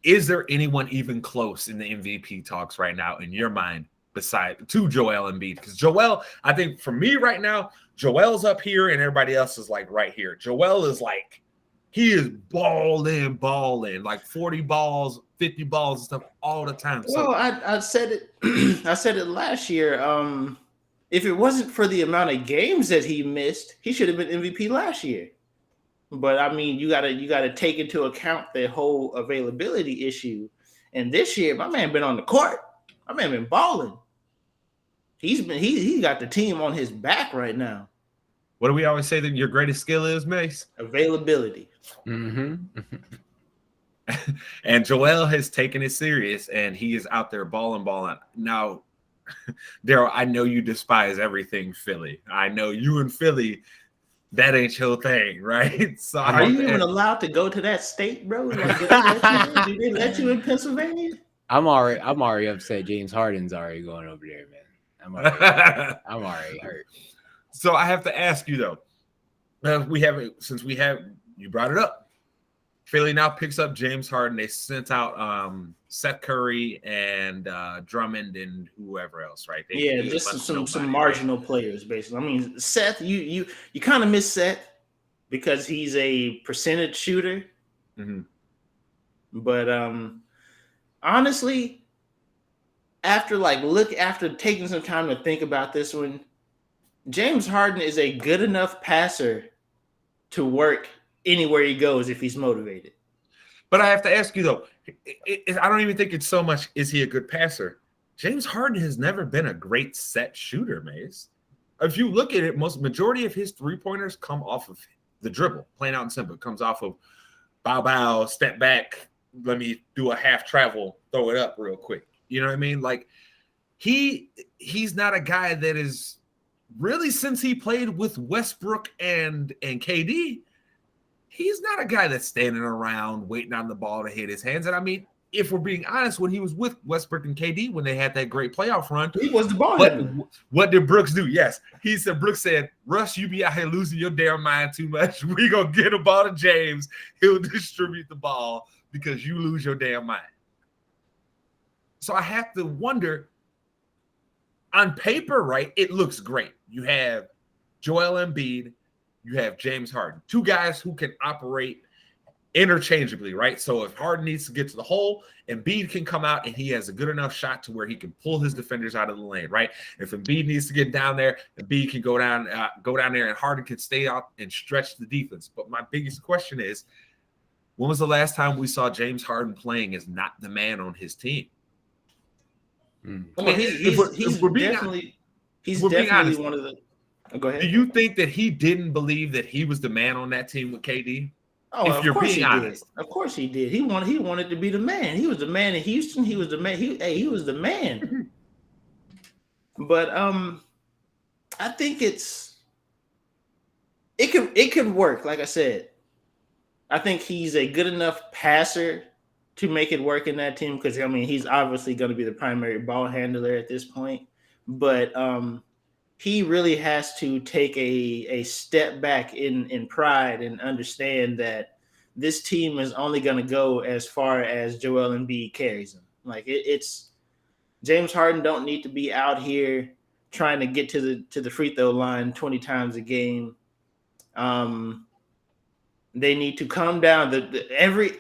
is there anyone even close in the MVP talks right now in your mind to Joel Embiid? Because Joel, I think for me right now, Joel's up here and everybody else is like right here. Joel is like, he is balling, like 40 balls, 50 balls and stuff all the time. Well, I said it I said it last year. If it wasn't for the amount of games that he missed, he should have been MVP last year. But I mean, you gotta take into account the whole availability issue. And this year, my man been on the court. My man been balling. He got the team on his back right now. What do we always say that your greatest skill is, Mace? Availability. Mm-hmm. And Joel has taken it serious, and he is out there balling. Now, Daryl, I know you despise everything Philly. I know you and Philly, that ain't your thing, right? So are you even allowed to go to that state, bro? Like, do they let you in Pennsylvania? I'm already upset. James Harden's already going over there, man. I'm already hurt. So I have to ask you though, you brought it up. Philly now picks up James Harden. They sent out Seth Curry and Drummond and whoever else, right? Just some marginal players, basically. I mean, Seth, you kind of miss Seth because he's a percentage shooter. Mm-hmm. But honestly, after taking some time to think about this one, James Harden is a good enough passer to work anywhere he goes if he's motivated. But I have to ask you though, I don't even think it's so much is he a good passer. James Harden has never been a great set shooter, Mace. If you look at it, majority of his 3-pointers come off of the dribble, plain out and simple. It comes off of bow, step back, let me do a half travel, throw it up real quick. You know what I mean? Like he's not a guy that is really, since he played with Westbrook and KD, he's not a guy that's standing around waiting on the ball to hit his hands. And I mean, if we're being honest, when he was with Westbrook and KD, when they had that great playoff run, he was the ball handler. What did Brooks do? Yes, Brooks said, Russ, you be out here losing your damn mind too much. We gonna get a ball to James. He'll distribute the ball because you lose your damn mind. So I have to wonder, on paper, right, it looks great. You have Joel Embiid, you have James Harden, two guys who can operate interchangeably, right? So if Harden needs to get to the hole, Embiid can come out and he has a good enough shot to where he can pull his defenders out of the lane, right? If Embiid needs to get down there, Embiid can go down there and Harden can stay out and stretch the defense. But my biggest question is, when was the last time we saw James Harden playing as not the man on his team? Well, he's definitely one of the. Oh, go ahead. Do you think that he didn't believe that he was the man on that team with KD? Oh, if you're being honest, of course he did. He wanted to be the man. He was the man in Houston. He was the man. He was the man. But I think it could work. Like I said, I think he's a good enough passer to make it work in that team because, I mean, he's obviously going to be the primary ball handler at this point. But he really has to take a step back in pride and understand that this team is only going to go as far as Joel Embiid carries him. Like it's James Harden don't need to be out here trying to get to the free throw line 20 times a game. They need to calm down. Every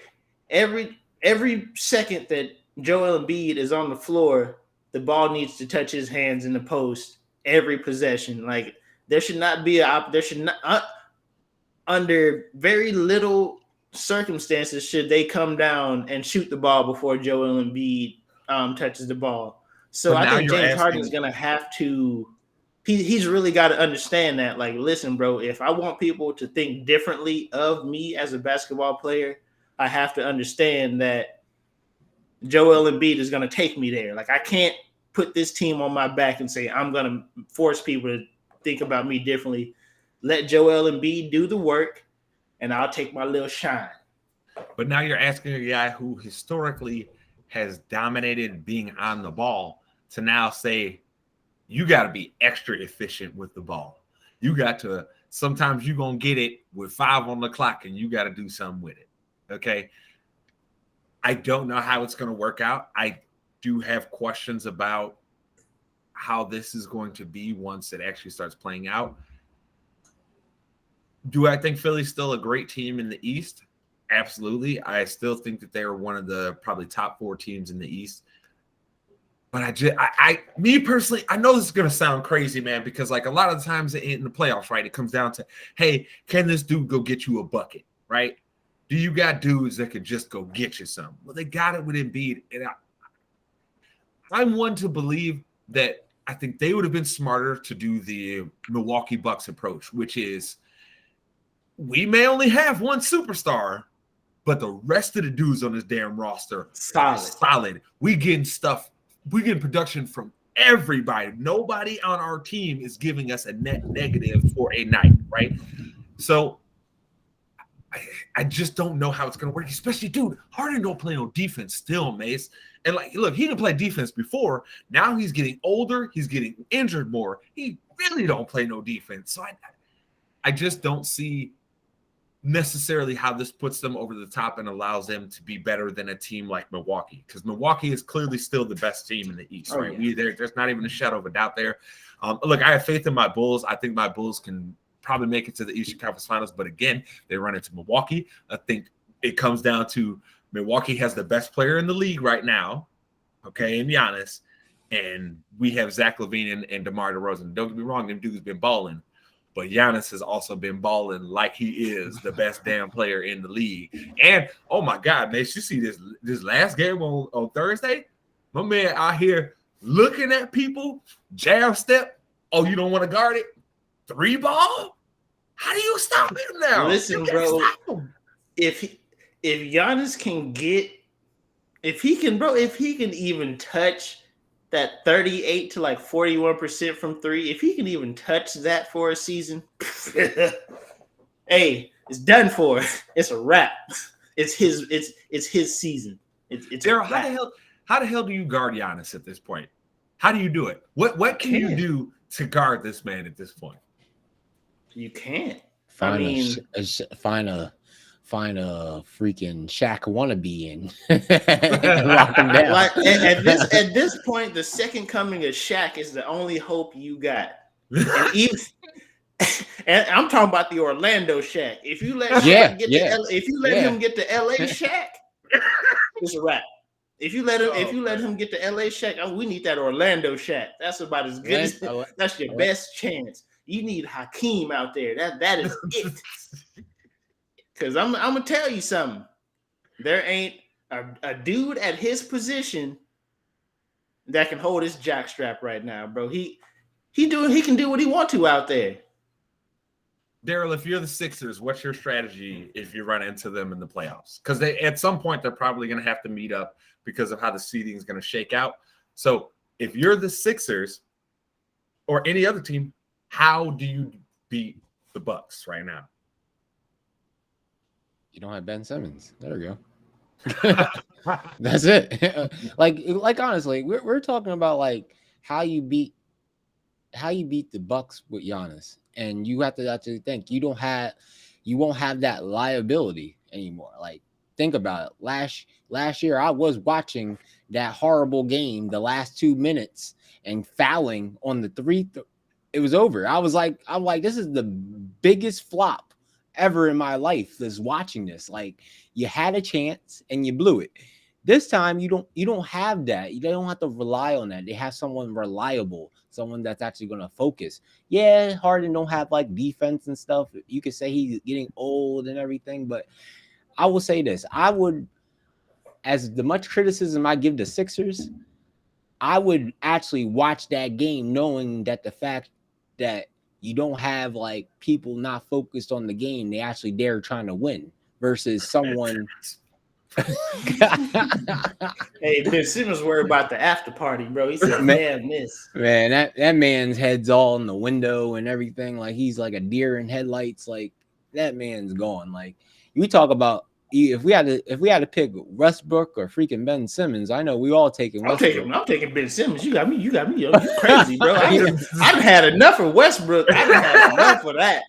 second that Joel Embiid is on the floor, the ball needs to touch his hands in the post every possession. Like there should not under very little circumstances should they come down and shoot the ball before Joel Embiid touches the ball. So I think James Harden is going to have to he's really got to understand that, like, listen, bro, if I want people to think differently of me as a basketball player, I have to understand that Joel Embiid is going to take me there. Like, I can't put this team on my back and say, I'm going to force people to think about me differently. Let Joel Embiid do the work, and I'll take my little shine. But now you're asking a guy who historically has dominated being on the ball to now say, you got to be extra efficient with the ball. You got to, sometimes you're going to get it with 5 on the clock and you got to do something with it. Okay. I don't know how it's going to work out. I do have questions about how this is going to be once it actually starts playing out. Do I think Philly's still a great team in the East? Absolutely. I still think that they're one of the probably top 4 teams in the East. But me personally, I know this is going to sound crazy, man, because like a lot of the times in the playoffs, right, it comes down to, hey, can this dude go get you a bucket, right? Do you got dudes that could just go get you some? Well, they got it with Embiid. And I'm one to believe that I think they would have been smarter to do the Milwaukee Bucks approach, which is we may only have one superstar, but the rest of the dudes on this damn roster solid. We getting production from everybody. Nobody on our team is giving us a net negative for a night, right? So I just don't know how it's going to work, especially, dude, Harden don't play no defense still, Mace. And, like, look, he didn't play defense before. Now he's getting older. He's getting injured more. He really don't play no defense. So I just don't see necessarily how this puts them over the top and allows them to be better than a team like Milwaukee, because Milwaukee is clearly still the best team in the East, right? Yeah. There's not even a shadow of a doubt there. Look, I have faith in my Bulls. I think my Bulls can probably make it to the Eastern Conference Finals, but again, they run into Milwaukee. I think it comes down to Milwaukee has the best player in the league right now, okay, and Giannis, and we have Zach LaVine and DeMar DeRozan. Don't get me wrong, them dudes been balling, but Giannis has also been balling like he is the best damn player in the league. And, oh, my God, man, you see this last game on Thursday? My man out here looking at people, jab step. Oh, you don't want to guard it? 3 ball? How do you stop him now? Listen, bro, if Giannis can get, if he can even touch that 38 to like 41% from 3, if he can even touch that for a season, hey, it's done for. It's a wrap. It's his season. It's Daryl, how the hell do you guard Giannis at this point? How do you do it? What can you do to guard this man at this point? You can't. Find a freaking Shaq wannabe and lock him down. Like at this point, the second coming of Shaq is the only hope you got. And I'm talking about the Orlando Shaq. If you let him get to LA Shaq, it's a wrap. If you let him get to LA Shaq, we need that Orlando Shaq. That's about as good as that's your best chance. You need Hakeem out there. That is it. Because I'm gonna tell you something. There ain't a dude at his position that can hold his jockstrap right now, bro. He can do what he want to out there. Daryl, if you're the Sixers, what's your strategy if you run into them in the playoffs? Because at some point they're probably going to have to meet up because of how the seeding is going to shake out. So if you're the Sixers or any other team, how do you beat the Bucks right now? You don't have Ben Simmons. There we go. That's it. like honestly, we're talking about like how you beat the Bucks with Giannis, and you have to actually think you won't have that liability anymore. Like, think about it. Last year, I was watching that horrible game, the last 2 minutes, and fouling on the 3. It was over. I'm like, this is the biggest flop ever in my life. Just watching this, like, you had a chance and you blew it. This time, you don't have that. You don't have to rely on that. They have someone reliable, someone that's actually going to focus. Yeah, Harden don't have like defense and stuff. You could say he's getting old and everything, but I will say this: I would, as the much criticism I give the Sixers, I would actually watch that game knowing that the fact that you don't have like people not focused on the game, they actually dare trying to win versus someone. Hey, Ben Simmons worried about the after party, bro. He said, "Man, that man's head's all in the window and everything. Like he's like a deer in headlights. Like that man's gone. Like we talk about if we had to pick Westbrook or freaking Ben Simmons, I know we all taking Westbrook. I'm taking Ben Simmons. You got me. You crazy, bro. I've had enough of Westbrook. I've had enough of that.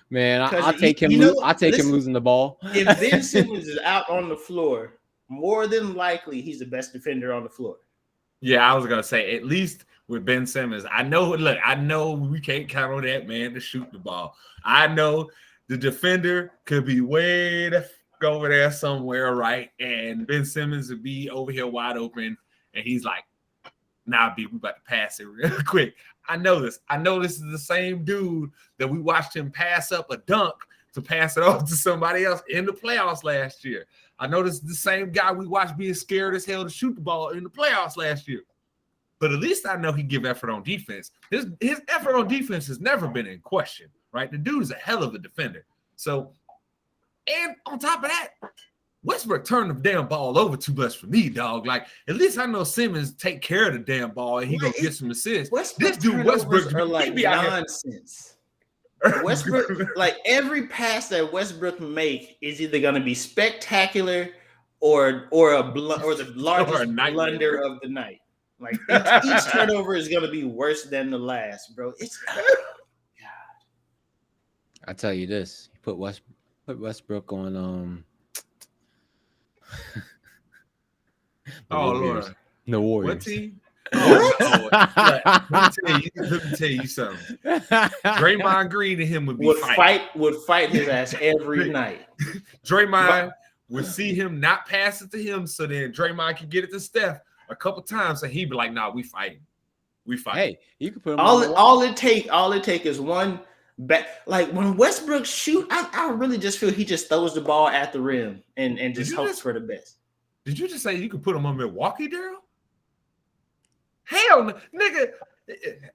Man, I'll take him. I'll take him losing the ball. If Ben Simmons is out on the floor, more than likely he's the best defender on the floor. Yeah, I was gonna say at least with Ben Simmons. I know we can't count on that man to shoot the ball. I know the defender could be way over there somewhere, right? And Ben Simmons would be over here wide open, and he's like, "Nah, we about to pass it real quick." I know this. I know this is the same dude that we watched him pass up a dunk to pass it off to somebody else in the playoffs last year. I know this is the same guy we watched being scared as hell to shoot the ball in the playoffs last year. But at least I know he give effort on defense. His effort on defense has never been in question, right? The dude is a hell of a defender. So, and on top of that, Westbrook turned the damn ball over too much for me, dog. Like, at least I know Simmons take care of the damn ball and he gonna get some assists. This dude Westbrook are like nonsense. Westbrook, like every pass that Westbrook make is either gonna be spectacular or the largest blunder of the night. Like each turnover is gonna be worse than the last, bro. It's God. I tell you this: put Westbrook on Lord, the Warriors. What team? Let me tell you something. Draymond Green and him would fight his ass every night. Draymond would see him not pass it to him, so then Draymond could get it to Steph a couple times, and he'd be like, "Nah, we fighting. Hey, you can put him all it take is one back. Like when Westbrook shoot, I really just feel he just throws the ball at the rim and just hopes for the best. Did you just say you could put him on Milwaukee, Daryl? Hell no, nigga.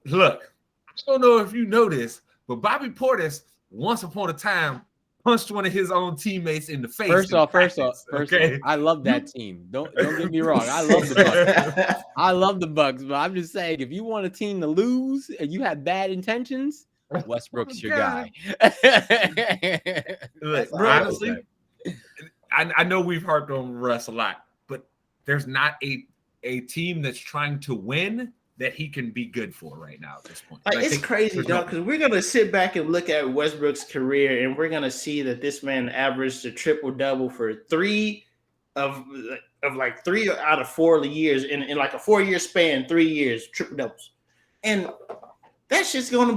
Look, I don't know if you know this, but Bobby Portis once upon a time punched one of his own teammates in the face. First off, I love that team. Don't get me wrong. I love the Bucks. I love the Bucks, but I'm just saying, if you want a team to lose and you have bad intentions, Westbrook's your guy. Look, honestly, I know we've harped on Russ a lot, but there's not a team that's trying to win that he can be good for right now at this point. Like, it's crazy, dog, because we're going to sit back and look at Westbrook's career, and we're going to see that this man averaged a triple-double for three out of 4 years, in like a 4-year span, 3 years, triple-doubles. And that's just going to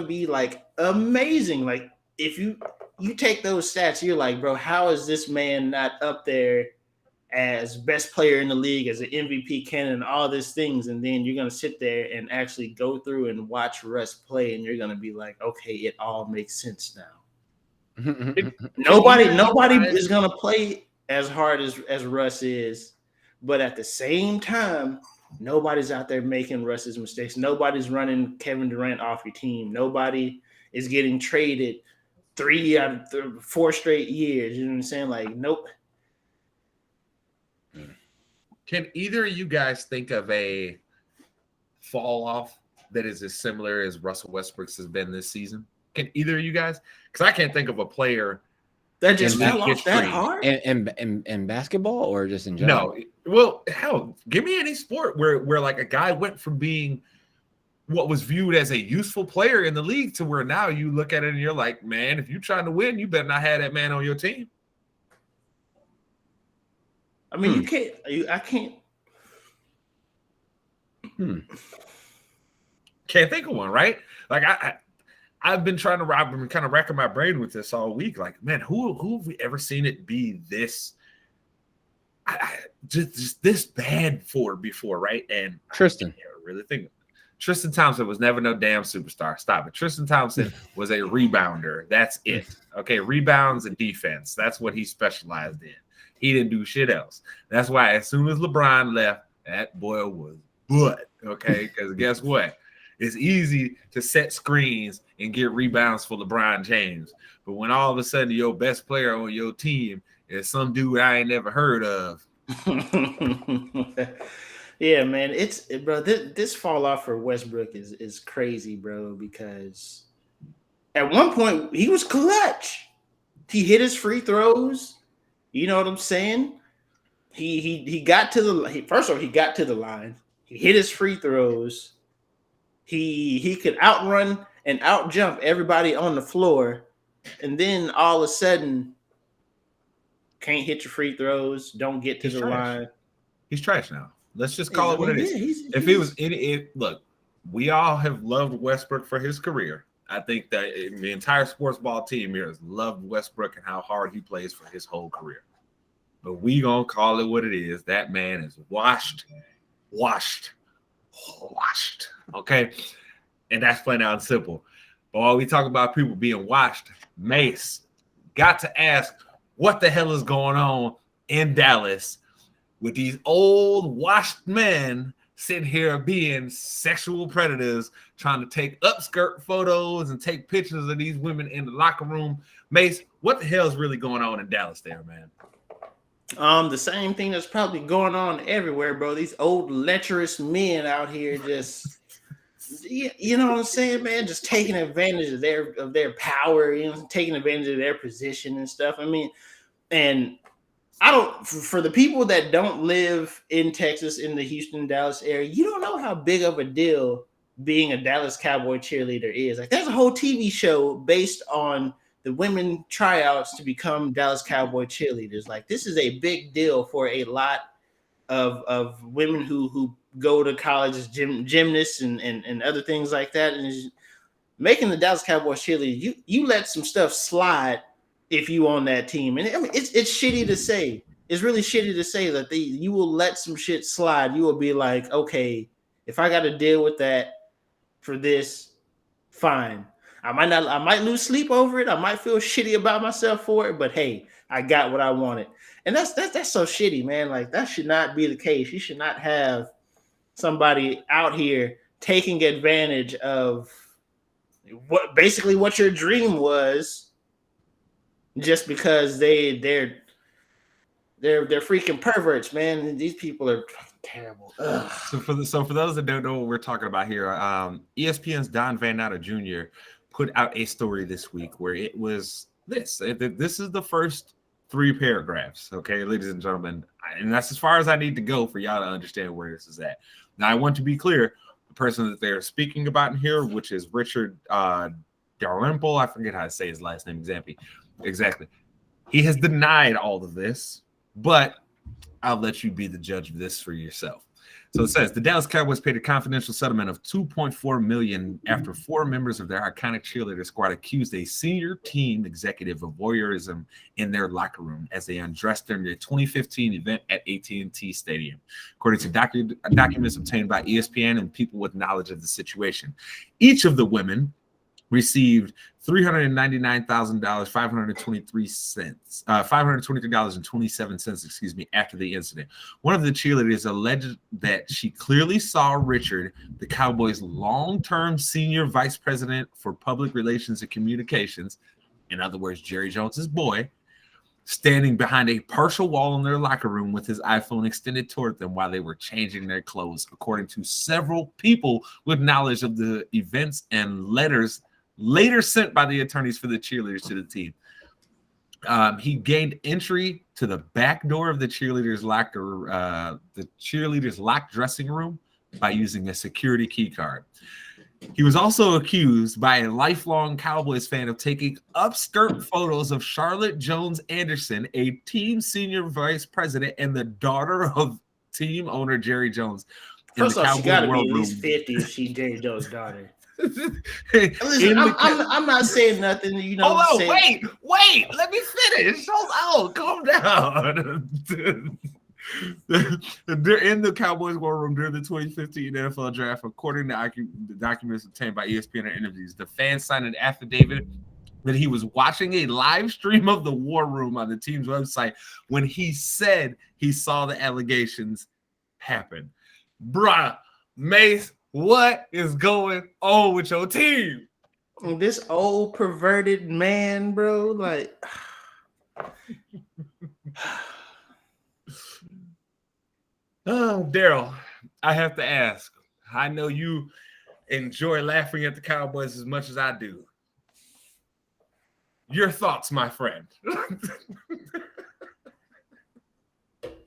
be like amazing. Like, if you take those stats, you're like, bro, how is this man not up there as best player in the league, as an MVP candidate, and all these things, and then you're gonna sit there and actually go through and watch Russ play, and you're gonna be like, okay, it all makes sense now. Nobody is gonna play as hard as Russ is, but at the same time, nobody's out there making Russ's mistakes. Nobody's running Kevin Durant off your team. Nobody is getting traded 3 out of 4 straight years. You know what I'm saying? Like, nope. Can either of you guys think of a fall off that is as similar as Russell Westbrook's has been this season? Can either of you guys? Because I can't think of a player that just fell off that hard. In basketball or just in general? No. Well, hell, give me any sport where like a guy went from being what was viewed as a useful player in the league to where now you look at it and you're like, man, if you're trying to win, you better not have that man on your team. I mean, you can't. I can't. Can't think of one, right? Like I've been kind of racking my brain with this all week. Like, man, who have we ever seen it be this? Just this bad for before, right? And Tristan, I really think Tristan Thompson was never no damn superstar. Stop it. Tristan Thompson was a rebounder. That's it. Okay, rebounds and defense. That's what he specialized in. He didn't do shit else. That's why as soon as LeBron left, that boy was butt, okay? Because guess what? It's easy to set screens and get rebounds for LeBron James. But when all of a sudden your best player on your team is some dude I ain't never heard of. Yeah, man. Bro, this fall off for Westbrook is crazy, bro, because at one point he was clutch. He hit his free throws. You know what I'm saying? He got to the first of all, he got to the line. He hit his free throws. He could outrun and outjump everybody on the floor, and then all of a sudden can't hit your free throws, don't get to He's the trash. line. He's trash now. Let's just call it what it is. Look, we all have loved Westbrook for his career. I think that the entire sports ball team here has loved Westbrook and how hard he plays for his whole career. But we gonna call it what it is. That man is washed. Okay, and that's plain out and simple. But while we talk about people being washed, Mace got to ask what the hell is going on in Dallas with these old washed men sitting here being sexual predators, trying to take upskirt photos and take pictures of these women in the locker room. Mace, what the hell is really going on in Dallas there, man? The same thing that's probably going on everywhere, bro. These old lecherous men out here just you know what I'm saying, man, just taking advantage of their power, you know, taking advantage of their position and stuff. I mean, and I don't, for the people that don't live in Texas, in the Houston, Dallas area, you don't know how big of a deal being a Dallas Cowboy cheerleader is. Like, there's a whole TV show based on the women tryouts to become Dallas Cowboy cheerleaders. Like, this is a big deal for a lot of women who go to college as gymnasts and other things like that. And making the Dallas Cowboys cheerleader, you let some stuff slide if you on that team. And I mean, it's shitty to say. It's really shitty to say that you will let some shit slide. You will be like, okay, if I got to deal with that for this, fine. I might lose sleep over it. I might feel shitty about myself for it, but hey, I got what I wanted. And that's so shitty, man. Like, that should not be the case. You should not have somebody out here taking advantage of what your dream was, just because they're freaking perverts, man. These people are terrible. Ugh. So for those that don't know what we're talking about here, ESPN's Don Van Natta Jr. put out a story this week where it was this. This is the first 3 paragraphs, okay, ladies and gentlemen, and that's as far as I need to go for y'all to understand where this is at. Now, I want to be clear: the person that they're speaking about in here, which is Richard Dalrymple, I forget how to say his last name exactly. He has denied all of this, but I'll let you be the judge of this for yourself. So it says the Dallas Cowboys paid a confidential settlement of $2.4 million after 4 members of their iconic cheerleader squad accused a senior team executive of voyeurism in their locker room as they undressed during their 2015 event at AT&T Stadium, according to documents obtained by ESPN and people with knowledge of the situation. Each of the women received $399,000, $523.27, after the incident. One of the cheerleaders alleged that she clearly saw Richard, the Cowboys' long-term senior vice president for public relations and communications, in other words, Jerry Jones's boy, standing behind a partial wall in their locker room with his iPhone extended toward them while they were changing their clothes, according to several people with knowledge of the events and letters later sent by the attorneys for the cheerleaders to the team. He gained entry to the back door of the cheerleaders' locked dressing room by using a security key card. He was also accused by a lifelong Cowboys fan of taking upskirt photos of Charlotte Jones Anderson, a team senior vice president and the daughter of team owner Jerry Jones. First off, she got to be at least 50 if she's Jerry Jones' daughter. Listen, I'm not saying nothing, you know. Hold on, wait, let me finish. Hold on, calm down. They're in the Cowboys war room during the 2015 NFL draft, according to the documents obtained by ESPN and interviews. The fan signed an affidavit that he was watching a live stream of the war room on the team's website when he said he saw the allegations happen. Bruh, Mace, what is going on with your team? This old perverted man, bro. Like, oh, Daryl, I have to ask. I know you enjoy laughing at the Cowboys as much as I do. Your thoughts, my friend.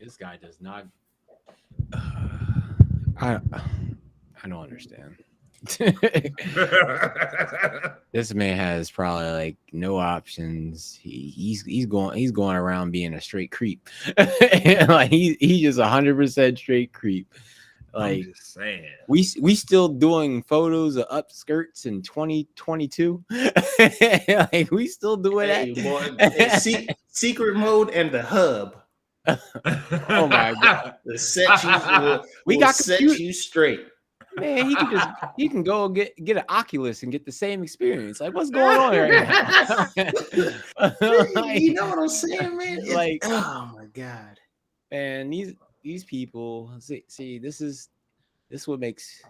This guy does not. I don't understand. This man has probably like no options. He's going around being a straight creep. Like he's just 100% straight creep. Like, I'm just saying, we still doing photos of upskirts in 2022. Like we still doing Hey, that. boy, it's secret mode and the hub. Oh my god! The set you We will got set compute- you straight. Man, he can go get an Oculus and get the same experience. Like, what's going on right now? Like, You know what I'm saying, man? Like, oh my god, man, these people see this what makes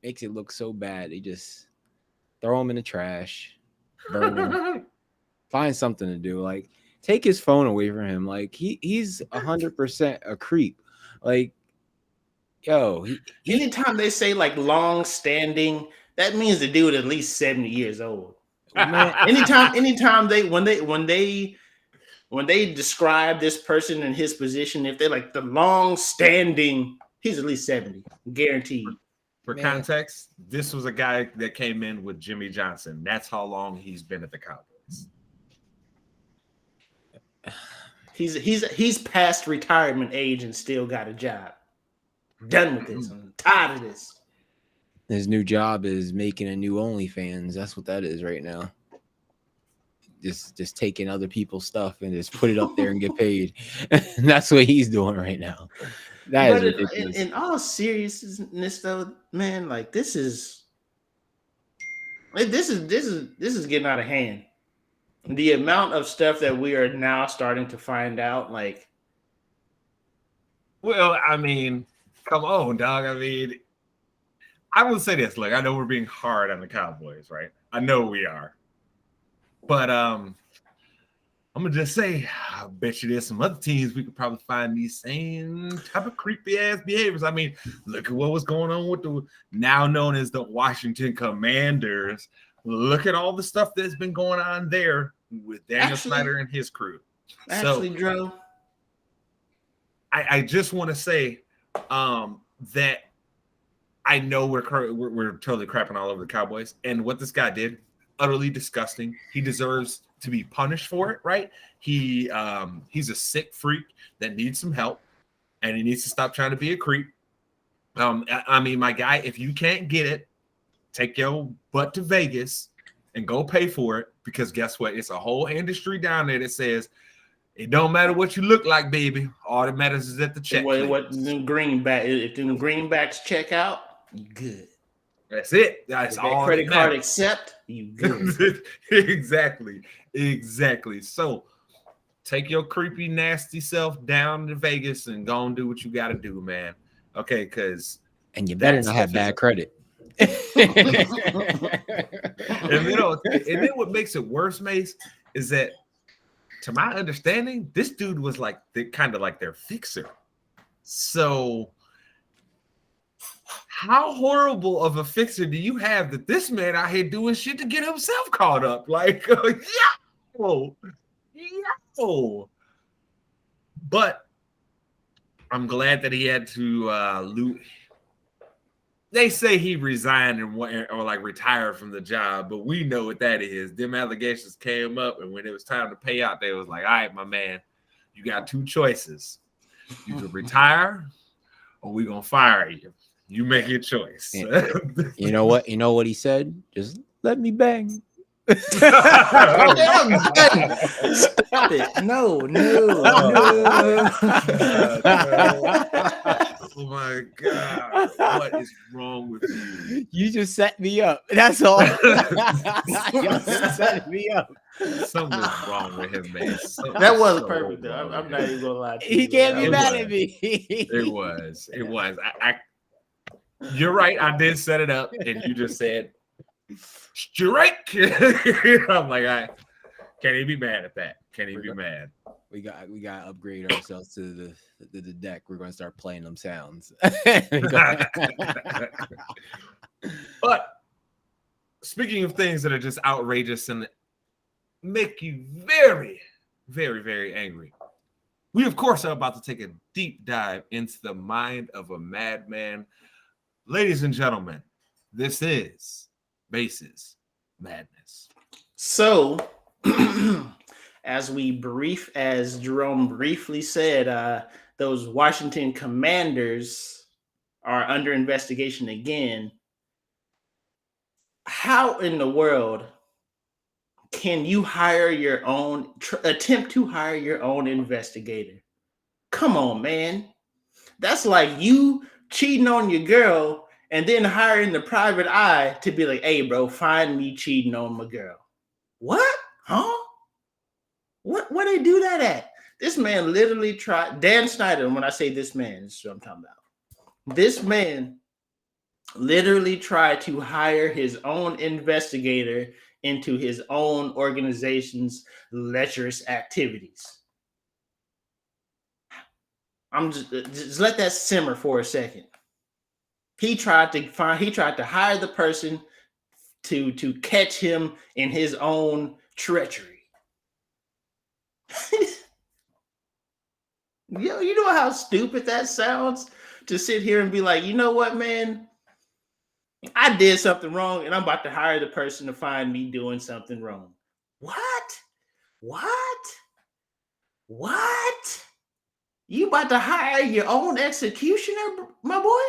it look so bad. They just throw them in the trash, burn them, find something to do. Like, take his phone away from him. Like, he's 100% a creep. Like, yo, anytime they say like long standing, that means the dude at least 70 years old. man, anytime when they describe this person in his position, if they're like the long standing, he's at least 70, guaranteed. For context, this was a guy that came in with Jimmy Johnson. That's how long he's been at the Cowboys. He's past retirement age and still got a job. Done with this. I'm tired of this. His new job is making a new OnlyFans. That's what that is right now. Just taking other people's stuff and just put it up there and get paid. That's what he's doing right now. That is ridiculous. In all seriousness, though, man, like this is getting out of hand. The amount of stuff that we are now starting to find out, like, well, I mean, come on, dog. I mean, I will say this. Look, I know we're being hard on the Cowboys, right? I know we are. But I'm gonna just say, I bet you there's some other teams we could probably find these same type of creepy ass behaviors. I mean, look at what was going on with the now known as the Washington Commanders. Look at all the stuff that's been going on there with Daniel Snyder and his crew. Actually, Joe, I just want to say that I know we're totally crapping all over the Cowboys, and what this guy did, utterly disgusting. He deserves to be punished for it, right? He's a sick freak that needs some help, and he needs to stop trying to be a creep. I mean, my guy, if you can't get it, take your butt to Vegas and go pay for it, because guess what? It's a whole industry down there that says it don't matter what you look like, baby. All that matters is that the check. What them if them greenbacks check out, you good. That's it. That's if all. That credit card accept, you good. Exactly. So take your creepy, nasty self down to Vegas and go and do what you got to do, man. Okay, because and you better not have bad credit. and then what makes it worse, Mace, is that, to my understanding, this dude was like kind of like their fixer. So how horrible of a fixer do you have that this man out here doing shit to get himself caught up? Like, yo. But I'm glad that he had to loot. They say he resigned or like retired from the job, but we know what that is. Them allegations came up, and when it was time to pay out, they was like, all right, my man, you got two choices. You can retire or we're going to fire you. You make your choice. You know what? You know what he said? Just let me bang. Stop it. No. Oh my God. What is wrong with you? You just set me up. That's all. You set me up. Something's wrong with him, man. That was perfect, though. I'm not even gonna lie to you. He can't be mad at me. It was. You're right. I did set it up, and you just said strike. I'm like, can't even be mad at that. Can't even be mad. We got to upgrade ourselves to the deck. We're going to start playing them sounds. But speaking of things that are just outrageous and make you very, very, very angry, We, of course, are about to take a deep dive into the mind of a madman. Ladies and gentlemen, this is Bases Madness. So, as Jerome briefly said, those Washington Commanders are under investigation again. How in the world can you hire your own, attempt to hire your own investigator? Come on, man. That's like you cheating on your girl and then hiring the private eye to be like, hey, bro, find me cheating on my girl. What? Huh? Where they do that at? This man literally tried. Dan Snyder, and when I say this man, this is what I'm talking about. This man literally tried to hire his own investigator into his own organization's lecherous activities. I'm just let that simmer for a second. He tried to hire the person to catch him in his own treachery. Yo, you know how stupid that sounds to sit here and be like, you know what, man? I did something wrong and I'm about to hire the person to find me doing something wrong. What? You about to hire your own executioner, my boy?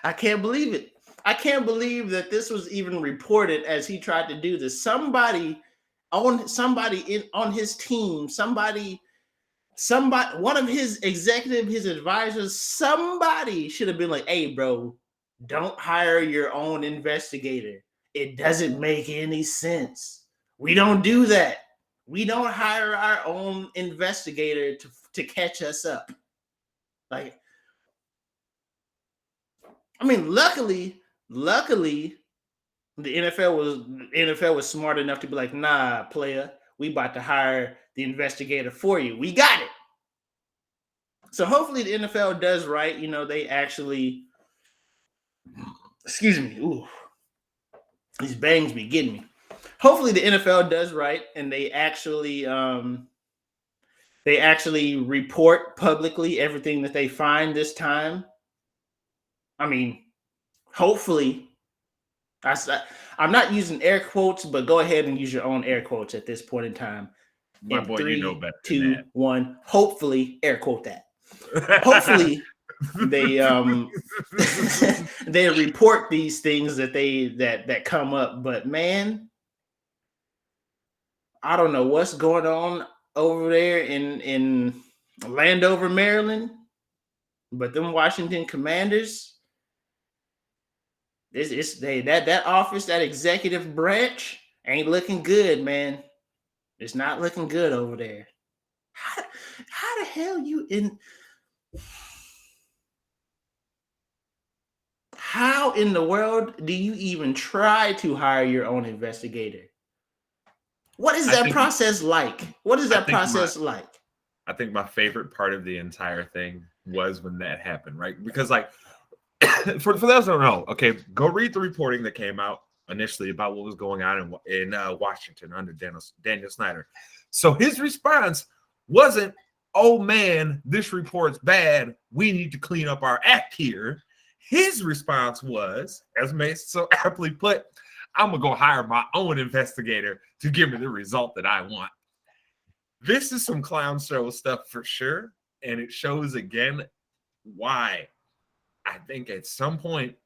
I can't believe it. I can't believe that this was even reported as he tried to do this. Somebody on his team, one of his his advisors, somebody should have been like, hey, bro, don't hire your own investigator. It doesn't make any sense. We don't do that. We don't hire our own investigator to catch us up. Like, I mean, luckily, the NFL was smart enough to be like, nah, player, we about to hire the investigator for you. We got it. So hopefully the NFL does right. You know, they actually, excuse me, ooh, these bangs be getting me. Hopefully the NFL does right and they actually report publicly everything that they find this time. I mean, hopefully. I'm not using air quotes, but go ahead and use your own air quotes at this point in time. My boy, 3, you know better 2, than 1. Hopefully, air quote that. Hopefully, they they report these things that come up. But man, I don't know what's going on over there in Landover, Maryland. But them Washington Commanders. That office, that executive branch ain't looking good, man. It's not looking good over there. How the hell you in? How in the world do you even try to hire your own investigator? What is that process like? What is that process like? I think my favorite part of the entire thing was when that happened, right? Because like, for those who don't know, okay, go read the reporting that came out initially about what was going on in Washington under Daniel Snyder. So his response wasn't, oh man, this report's bad. We need to clean up our act here. His response was, as Mace so aptly put, I'm going to go hire my own investigator to give me the result that I want. This is some clown show stuff for sure. And it shows again why I think at some point,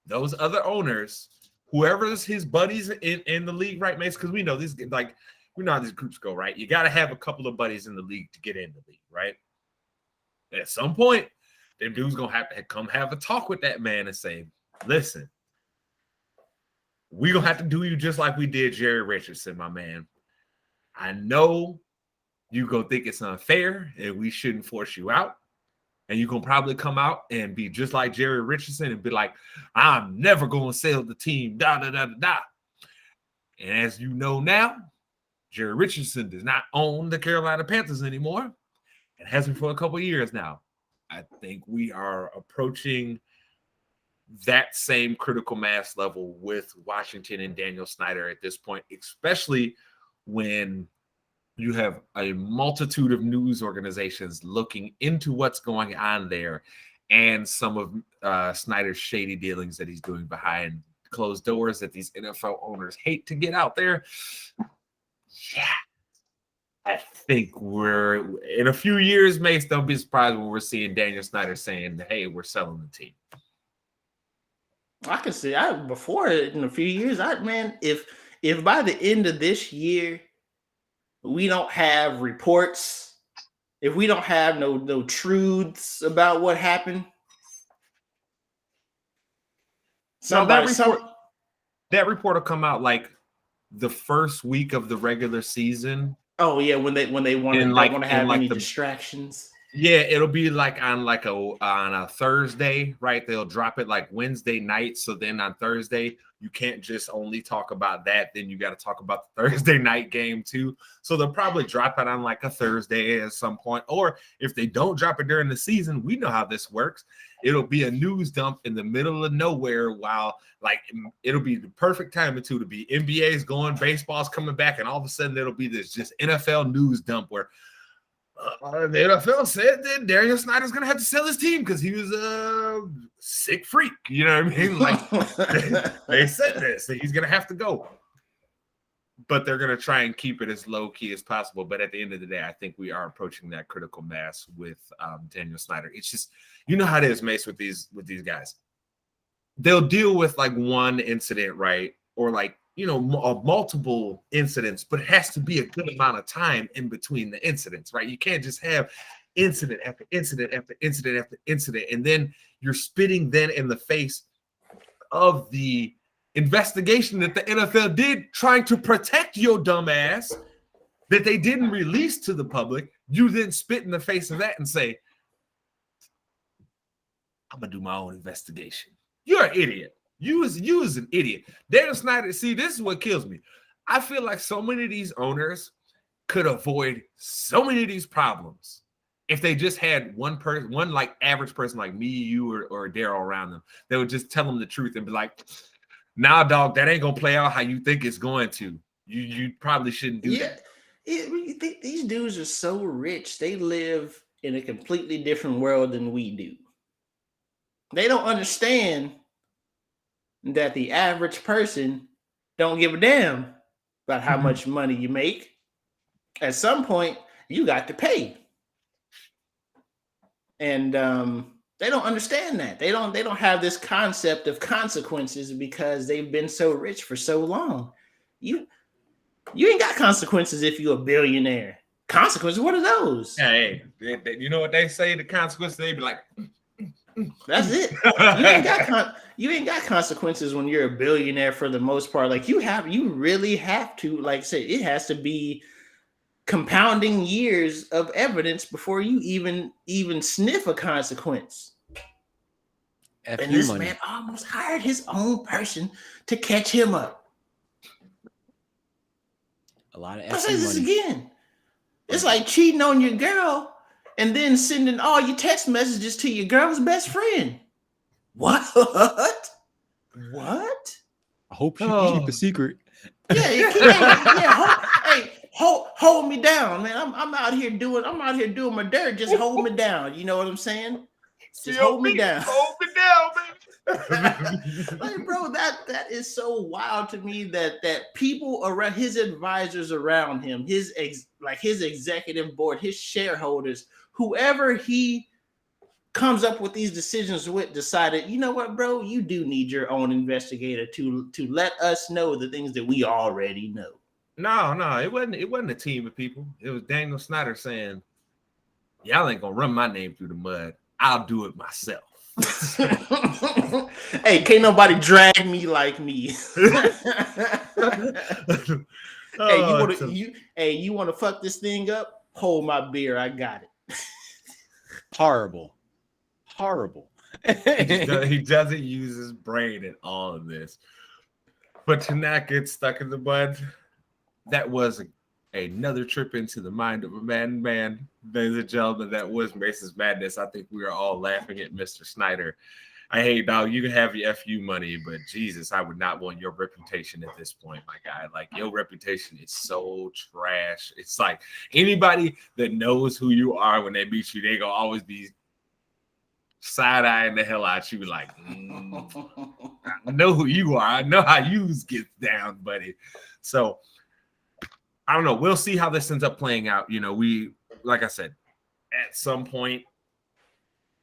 those other owners, whoever's his buddies in the league, right, Mace? Because we know these, like, we know how these groups go, right? You got to have a couple of buddies in the league to get in the league, right? At some point, them dudes going to have to come have a talk with that man and say, listen, we going to have to do you just like we did Jerry Richardson, my man. I know you going to think it's unfair and we shouldn't force you out. And you're going to probably come out and be just like Jerry Richardson and be like, I'm never going to sell the team, da-da-da-da-da. And as you know now, Jerry Richardson does not own the Carolina Panthers anymore. It hasn't for a couple of years now. I think we are approaching that same critical mass level with Washington and Daniel Snyder at this point, especially when you have a multitude of news organizations looking into what's going on there and some of Snyder's shady dealings that he's doing behind closed doors that these NFL owners hate to get out there. Yeah. I think we're in a few years, Mace, don't be surprised when we're seeing Daniel Snyder saying, hey, we're selling the team. I can see before in a few years, if by the end of this year we don't have reports, if we don't have no truths about what happened, that report will come out like the first week of the regular season. Oh yeah, when they want to have any distractions. Yeah, it'll be like on a Thursday, right? They'll drop it like Wednesday night. So then on Thursday, you can't just only talk about that. Then you got to talk about the Thursday night game too. So they'll probably drop it on like a Thursday at some point. Or if they don't drop it during the season, we know how this works. It'll be a news dump in the middle of nowhere while like it'll be the perfect time to be NBA's going, baseball's coming back, and all of a sudden it'll be this just NFL news dump where the NFL said that Daniel Snyder's going to have to sell his team because he was a sick freak. You know what I mean? Like they said this, that he's going to have to go. But they're going to try and keep it as low key as possible. But at the end of the day, I think we are approaching that critical mass with Daniel Snyder. It's just, you know how it is, Mace, with these guys. They'll deal with like one incident, right? Or like, you know, multiple incidents, but it has to be a good amount of time in between the incidents, right? You can't just have incident after incident after incident after incident. And then you're spitting then in the face of the investigation that the NFL did trying to protect your dumb ass that they didn't release to the public. You then spit in the face of that and say, I'm going to do my own investigation. You're an idiot. You is an idiot. Daniel Snyder, see, this is what kills me. I feel like so many of these owners could avoid so many of these problems if they just had one person, one like average person like me, you, or Daryl around them. They would just tell them the truth and be like, nah, dog, that ain't going to play out how you think it's going to. You probably shouldn't do that. These dudes are so rich. They live in a completely different world than we do. They don't understand that the average person don't give a damn about how much money you make. At some point, you got to pay. And they don't understand that. They don't have this concept of consequences because they've been so rich for so long. You ain't got consequences if you're a billionaire. Consequences, what are those? Hey, you know what they say, the consequences, they be like, that's it. You ain't got consequences when you're a billionaire for the most part. Like you really have to, like say, it has to be compounding years of evidence before you even sniff a consequence. And this man almost hired his own person to catch him up. A lot of I'll say this again. It's like cheating on your girl and then sending all your text messages to your girl's best friend. What? What? I hope she keep a secret. Hold me down, man. I'm out here doing my dirt. Just hold me down. You know what I'm saying? Just hold me down. Hold me down, baby. Like, bro, that is so wild to me that people around his advisors around him, his executive board, his shareholders, whoever he comes up with these decisions with, decided, you know what, bro, you do need your own investigator to let us know the things that we already know. No, it wasn't a team of people. It was Daniel Snyder saying, y'all ain't gonna run my name through the mud. I'll do it myself. Hey, can't nobody drag me like me. You want to fuck this thing up? Hold my beer. I got it. Horrible. He doesn't use his brain in all of this. But to not get stuck in the mud, that was another trip into the mind of a man. Ladies and gentlemen, that was Mace's Madness. I think we are all laughing at Mr. Snyder I hate, dog. You can have your FU money, but Jesus, I would not want your reputation at this point, my guy. Like, your reputation is so trash. It's like anybody that knows who you are when they meet you, they gonna always be side-eyeing the hell out you, like, I know who you are. I know how you get down, buddy. So I don't know. We'll see how this ends up playing out. You know, like I said, at some point,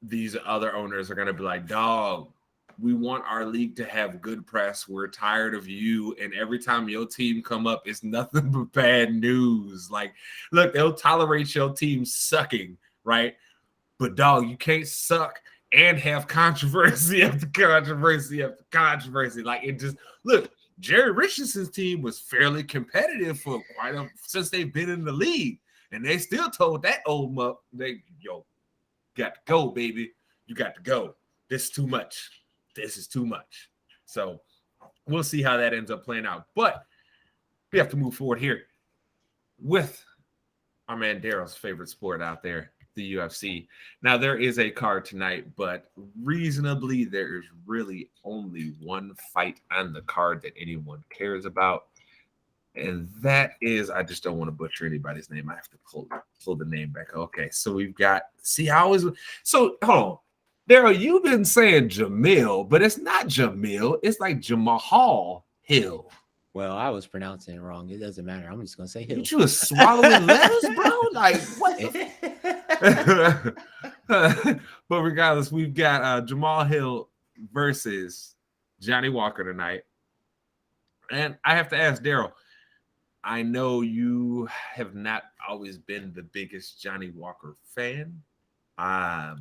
these other owners are going to be like, dog, we want our league to have good press. We're tired of you. And every time your team come up, it's nothing but bad news. Like, look, they'll tolerate your team sucking, right? But, dog, you can't suck and have controversy after controversy after controversy. Like, it just, look, Jerry Richardson's team was fairly competitive for since they've been in the league. And they still told that old muck, yo, got to go, baby. You got to go. This is too much. This is too much. So we'll see how that ends up playing out. But we have to move forward here with our man Daryl's favorite sport out there, the UFC. Now, there is a card tonight, but reasonably, there is really only one fight on the card that anyone cares about. And that is, I just don't want to butcher anybody's name. I have to pull the name back. Okay, so we've got, hold on. Daryl, you've been saying Jamil, but it's not Jamil. It's like Jamal Hill. Well, I was pronouncing it wrong. It doesn't matter. I'm just going to say Hill. You was swallowing letters, bro? Like, what? But regardless, we've got Jamal Hill versus Johnny Walker tonight. And I have to ask Daryl, I know you have not always been the biggest Johnny Walker fan. How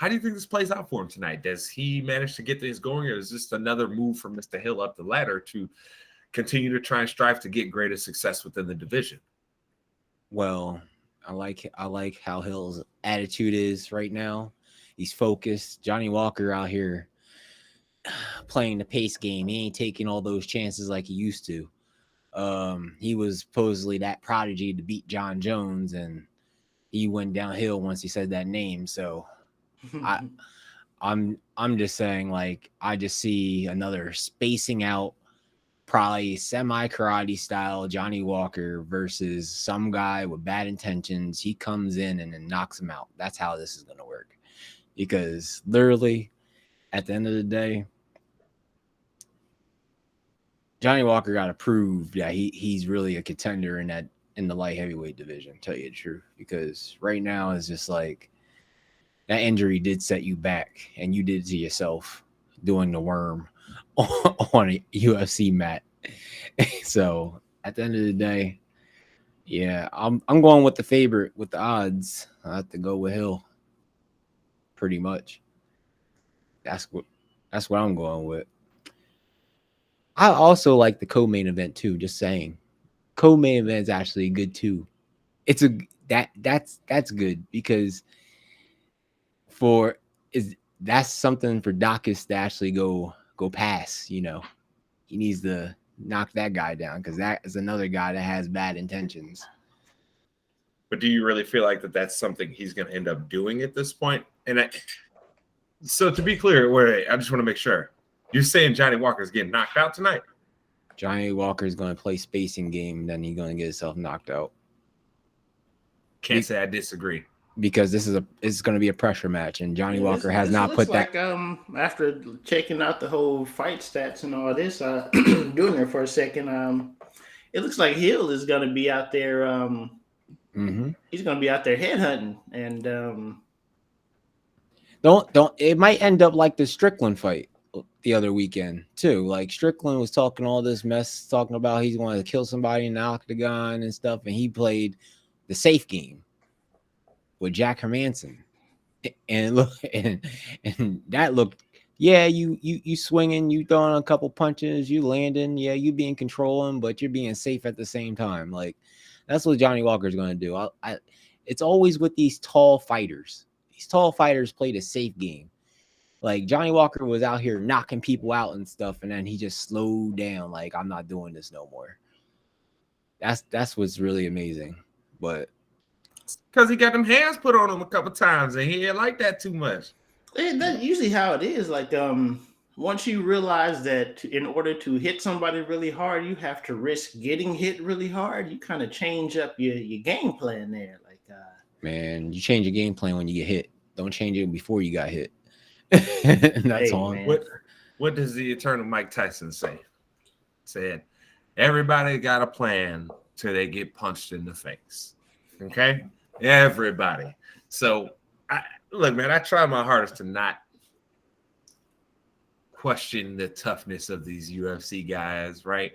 do you think this plays out for him tonight? Does he manage to get things going, or is this another move from Mr. Hill up the ladder to continue to try and strive to get greater success within the division? Well, I like how Hill's attitude is right now. He's focused. Johnny Walker out here playing the pace game. He ain't taking all those chances like he used to. He was supposedly that prodigy to beat John Jones, and he went downhill once he said that name. So I'm just saying, like, I just see another spacing out, probably semi-karate style Johnny Walker versus some guy with bad intentions. He comes in and then knocks him out. That's how this is going to work. Because literally, at the end of the day, Johnny Walker got to prove that he's really a contender in the light heavyweight division, tell you the truth. Because right now it's just like that injury did set you back, and you did it to yourself doing the worm on a UFC mat. So at the end of the day, yeah, I'm going with the favorite with the odds. I have to go with Hill. Pretty much. That's what I'm going with. I also like the co-main event too. Just saying, co-main event is actually good too. That's good because that's something for Dacus to actually go past. You know, he needs to knock that guy down because that is another guy that has bad intentions. But do you really feel like that's something he's going to end up doing at this point? And so to be clear, wait, I just want to make sure. You're saying Johnny Walker's getting knocked out tonight? Johnny Walker is going to play spacing game, and then he's going to get himself knocked out. Can't say I disagree. Because it's going to be a pressure match, and Johnny Walker has not put that. After checking out the whole fight stats and all this, doing it for a second, it looks like Hill is going to be out there. He's going to be out there headhunting, and don't. It might end up like the Strickland fight the other weekend too. Like Strickland was talking all this mess, talking about he's going to kill somebody in the octagon and stuff, and he played the safe game with Jack Hermanson, and look, and that looked, yeah, you swinging, you throwing a couple punches, you landing, yeah, you being controlling, but you're being safe at the same time. Like that's what Johnny Walker's going to do. It's always with these tall fighters. These tall fighters play the safe game. Like Johnny Walker was out here knocking people out and stuff, and then he just slowed down. Like, I'm not doing this no more. That's what's really amazing. But because he got them hands put on him a couple times, and he didn't like that too much. That's usually how it is. Like, once you realize that in order to hit somebody really hard, you have to risk getting hit really hard. You kind of change up your game plan there. Like, Man, you change your game plan when you get hit. Don't change it before you got hit. That's hey, on. man. What does the eternal Mike Tyson say? Said, everybody got a plan till they get punched in the face. Okay? Everybody. So, look, man, I try my hardest to not question the toughness of these UFC guys, right?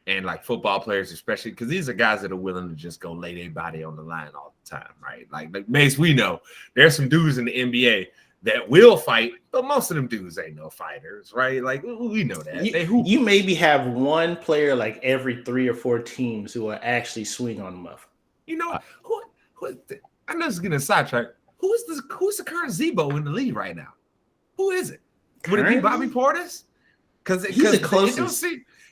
And like football players, especially because these are guys that are willing to just go lay their body on the line all the time, right? Like Mace, we know there's some dudes in the NBA that will fight, but most of them dudes ain't no fighters, right? Like we know that. You maybe have one player like every 3 or 4 teams who will actually swing on them. You know, who I know this is getting a sidetrack. Who's the current Zebo in the league right now? Who is it? Would it be Bobby Portis? Because he's the closest.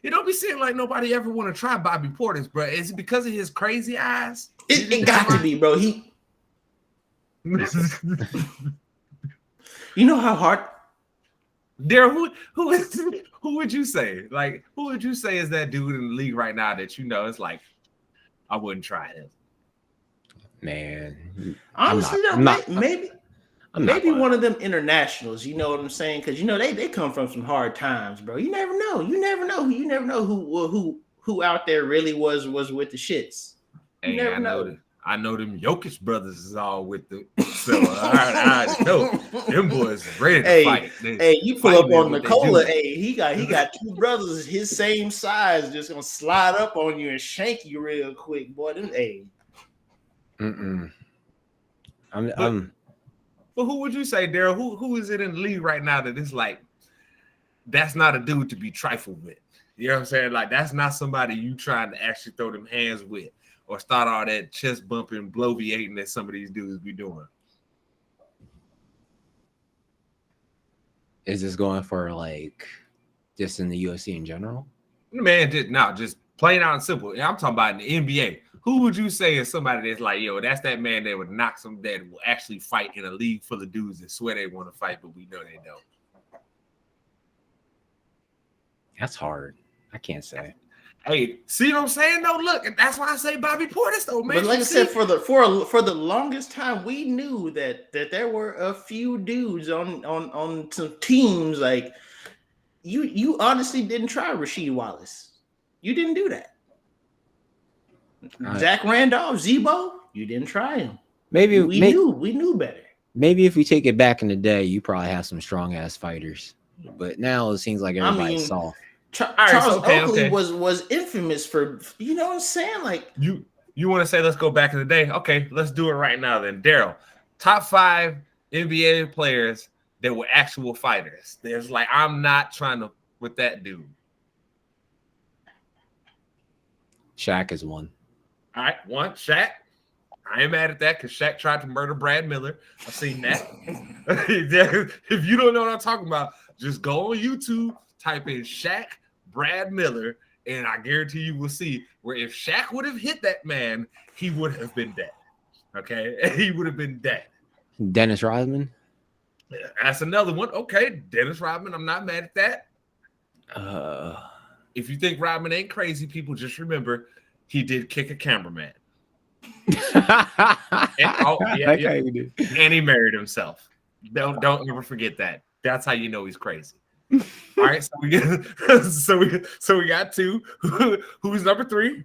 It don't be seeming like nobody ever want to try Bobby Portis, bro. Is it because of his crazy eyes? It got to be, bro. You know how hard. Daryl, who would you say? Like, who would you say is that dude in the league right now that you know it's like, I wouldn't try him? Man, honestly, maybe one of them internationals. You know what I'm saying? Because they come from some hard times, bro. You never know. You never know who out there really was with the shits. You never know. I know them Jokic brothers is all with the. So I know them boys ready to fight. You pull up on Nikola. He got 2 brothers his same size, just gonna slide up on you and shank you real quick, boy. But who would you say, Daryl? Who is it in the league right now that is like, that's not a dude to be trifled with? You know what I'm saying? Like, that's not somebody you trying to actually throw them hands with or start all that chest bumping, bloviating that some of these dudes be doing. Is this going for like just in the UFC in general? Man, just plain out and simple. I'm talking about in the NBA. Who would you say is somebody that's like, yo, that's that man that would knock some that will actually fight in a league full of dudes that swear they want to fight, but we know they don't? That's hard. I can't say. Hey, see what I'm saying? No, look, that's why I say Bobby Portis, though, man. But like I said, for the longest time, we knew that there were a few dudes on some teams. Like you honestly didn't try Rasheed Wallace. You didn't do that. Zach Randolph, Zebo, you didn't try him. Maybe we knew better. Maybe if we take it back in the day, you probably have some strong ass fighters. But now it seems like everybody's soft. Charles Oakley was infamous for, you know what I'm saying? Like you want to say let's go back in the day? Okay, let's do it right now then. Daryl, top 5 NBA players that were actual fighters. There's like, I'm not trying to with that dude. Shaq is one. All right, one, Shaq. I ain't mad at that because Shaq tried to murder Brad Miller. I've seen that. If you don't know what I'm talking about, just go on YouTube, type in Shaq, Brad Miller, and I guarantee you will see where if Shaq would have hit that man, he would have been dead. Okay? He would have been dead. Dennis Rodman? That's another one. Okay, Dennis Rodman. I'm not mad at that. If you think Rodman ain't crazy, people just remember he did kick a cameraman. And he married himself. Don't ever forget that. That's how you know he's crazy. All right, so we got 2. Who's number 3?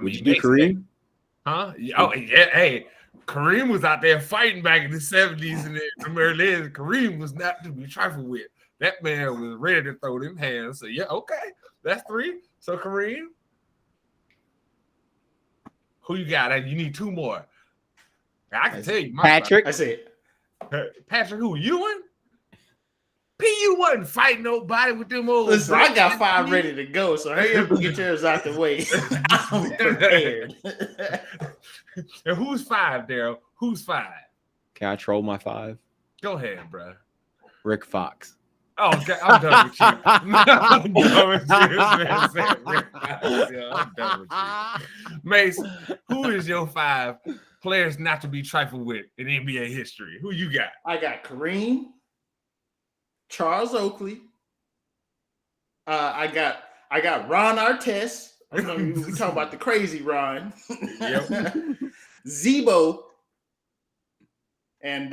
Would you do Kareem? Huh? Oh yeah. Hey, Kareem was out there fighting back in the 70s and the early 80s. Kareem was not to be trifled with. That man was ready to throw them hands. So yeah, okay, that's 3. So Kareem, who you got? You need 2 more. I can tell you, Patrick. I say Patrick. Who? Ewan? You wasn't fighting nobody with them old. Listen, I got 5 ready to go, so hurry up and get yours out the way. I'm prepared. And who's 5, Daryl? Who's 5? Can I troll my 5? Go ahead, bro. Rick Fox. Oh, okay, I'm done with you. I'm done with you. This man said Rick Fox. Yeah, I'm done with you. Mace, who is your 5 players not to be trifled with in NBA history? Who you got? I got Kareem, Charles Oakley. I got Ron Artest. We talking about the crazy Ron. Yep. Zebo. And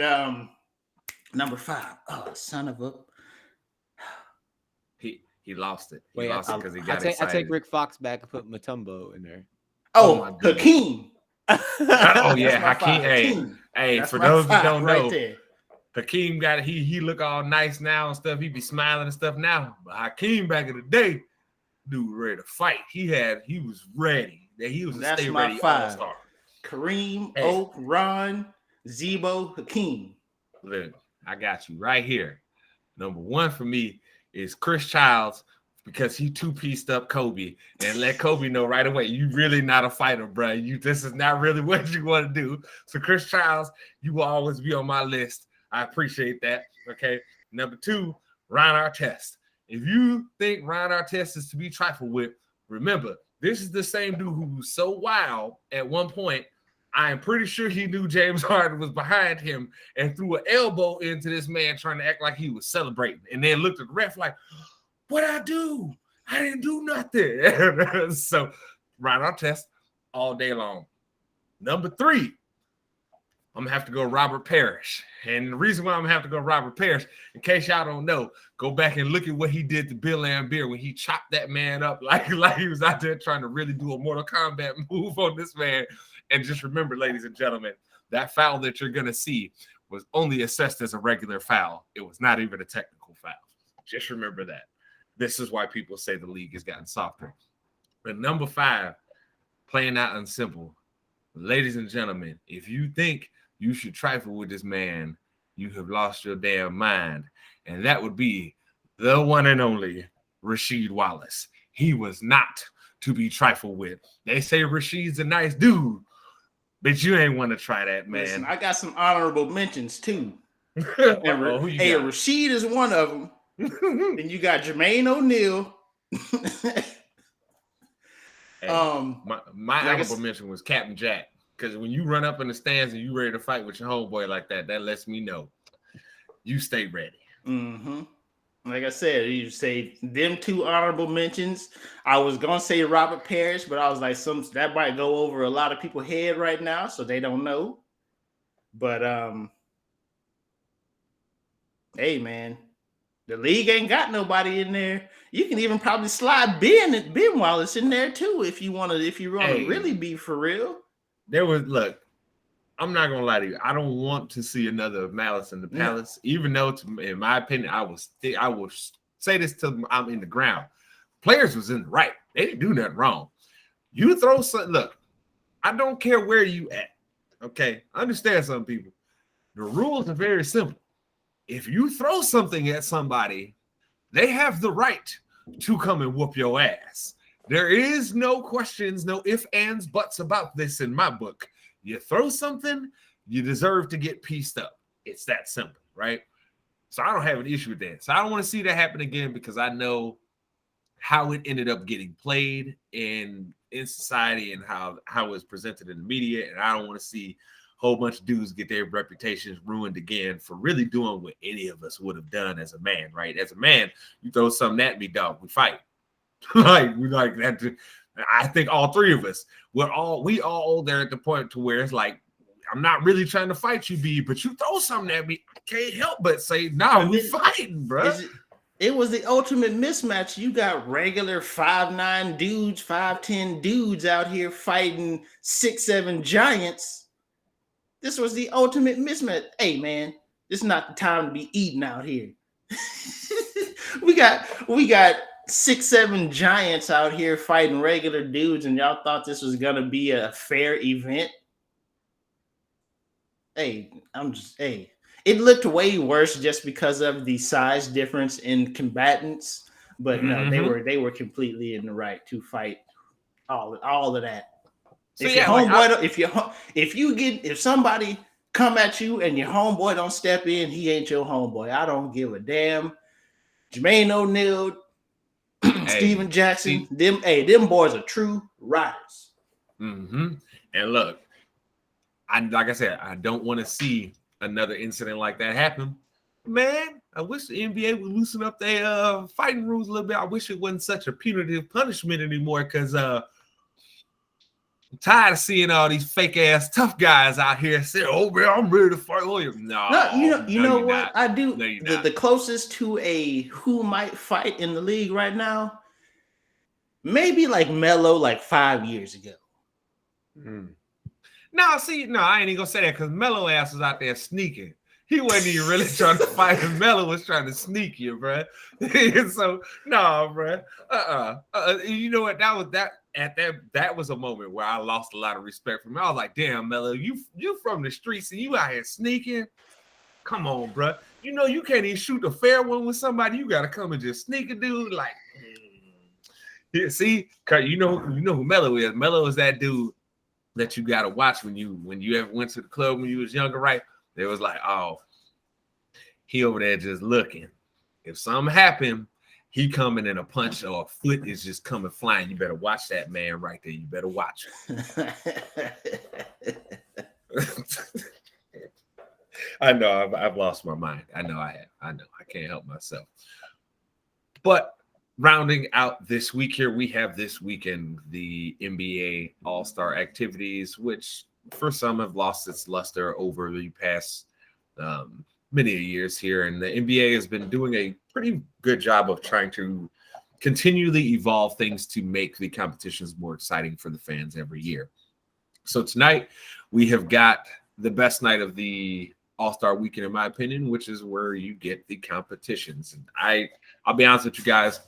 number 5. Oh, son of a. He lost it. Wait, lost it because he got excited. I take Rick Fox back and put Mutombo in there. Oh, Hakeem. Oh yeah, Hakeem. Hey, That's for those that don't right know, there. Hakeem got he look all nice now and stuff. He be smiling and stuff now. But Hakeem back in the day, dude, ready to fight. He was ready. He was a stay ready all-star. Kareem, Oak, Ron, Zebo, Hakeem. Look, I got you right here. Number 1 for me is Chris Childs, because he 2-pieced up Kobe and let Kobe know right away, you really not a fighter, bro. This is not really what you want to do. So Chris Childs, you will always be on my list. I appreciate that. Okay. Number 2, Ron Artest. If you think Ron Artest is to be trifled with, remember, this is the same dude who was so wild at one point. I am pretty sure he knew James Harden was behind him and threw an elbow into this man trying to act like he was celebrating. And then looked at the ref like, what'd I do? I didn't do nothing. So, Ron Artest all day long. Number 3, I'm going to have to go Robert Parish. And the reason why I'm going to have to go Robert Parish, in case y'all don't know, go back and look at what he did to Bill Laimbeer when he chopped that man up like he was out there trying to really do a Mortal Kombat move on this man. And just remember, ladies and gentlemen, that foul that you're going to see was only assessed as a regular foul. It was not even a technical foul. Just remember that. This is why people say the league has gotten softer. But number 5, playing out and simple. Ladies and gentlemen, if you think you should trifle with this man, you have lost your damn mind. And that would be the one and only Rasheed Wallace. He was not to be trifled with. They say Rasheed's a nice dude, but you ain't want to try that, man. Listen, I got some honorable mentions too. Rasheed is one of them. Then you got Jermaine O'Neal. My honorable mention was Captain Jack, because when you run up in the stands and you ready to fight with your homeboy like that, that lets me know you stay ready. Mm-hmm. Like I said, you say them 2 honorable mentions. I was gonna say Robert Parish, but I was like, that might go over a lot of people's head right now, so they don't know. But hey man, the league ain't got nobody in there. You can even probably slide Ben Wallace in there too if you want to really be for real. I'm not gonna lie to you. I don't want to see another Malice in the Palace, even though, in my opinion, I will say this till I'm in the ground. Players was in the right. They didn't do nothing wrong. You throw something. Look, I don't care where you at. Okay, I understand some people. The rules are very simple. If you throw something at somebody, they have the right to come and whoop your ass. There is no questions, no ifs, ands, buts about this in my book. You throw something, you deserve to get pieced up. It's that simple, right? So I don't have an issue with that. So I don't want to see that happen again, because I know how it ended up getting played in society and how it was presented in the media. And I don't want to see a whole bunch of dudes get their reputations ruined again for really doing what any of us would have done as a man, right? As a man, you throw something at me, dog, we fight. We like that. I think all 3 of us, we all there at the point to where it's like, I'm not really trying to fight you, B, but you throw something at me, I can't help but say, no, we fighting, bro. It was the ultimate mismatch. You got regular 5'9" dudes, 5'10" dudes out here fighting 6'7" giants. This was the ultimate mismatch. Hey, man, this is not the time to be eating out here. we got 6'7" giants out here fighting regular dudes, and y'all thought this was gonna be a fair event. Hey, it looked way worse just because of the size difference in combatants, but no, they were completely in the right to fight all of that. So if somebody come at you and your homeboy don't step in, he ain't your homeboy. I don't give a damn Jermaine O'Neal, Steven Jackson. Them boys are true riders. Mm-hmm. And look, like I said, I don't want to see another incident like that happen. Man, I wish the NBA would loosen up their fighting rules a little bit. I wish it wasn't such a punitive punishment anymore, because I'm tired of seeing all these fake ass tough guys out here saying, "Oh man, I'm ready to fight." No, you know what? Not. I do. No, the closest to a who might fight in the league right now, maybe like Melo, like 5 years ago. No, I ain't even gonna say that, because Melo ass was out there sneaking. He wasn't even really trying to fight him. Melo was trying to sneak you, bro. So no, bro. You know what? That was a moment where I lost a lot of respect for him. I was like, damn, Melo, you from the streets and you out here sneaking? Come on, bro. You know you can't even shoot a fair one with somebody. You gotta come and just sneak a dude. Like, see, you know who Melo is. Melo is that dude that you gotta watch when you ever went to the club when you was younger, right? They was like, oh, he over there just looking. If something happened, he coming in a punch or a foot is just coming flying. You better watch that man right there. You better watch him. I know I've lost my mind. I know I have. I know I can't help myself. But rounding out this week here, we have this weekend the NBA All-Star activities, which for some have lost its luster over the past many years here. And the NBA has been doing a pretty good job of trying to continually evolve things to make the competitions more exciting for the fans every year. So tonight we have got the best night of the All-Star weekend, in my opinion, which is where you get the competitions. And I'll be honest with you guys,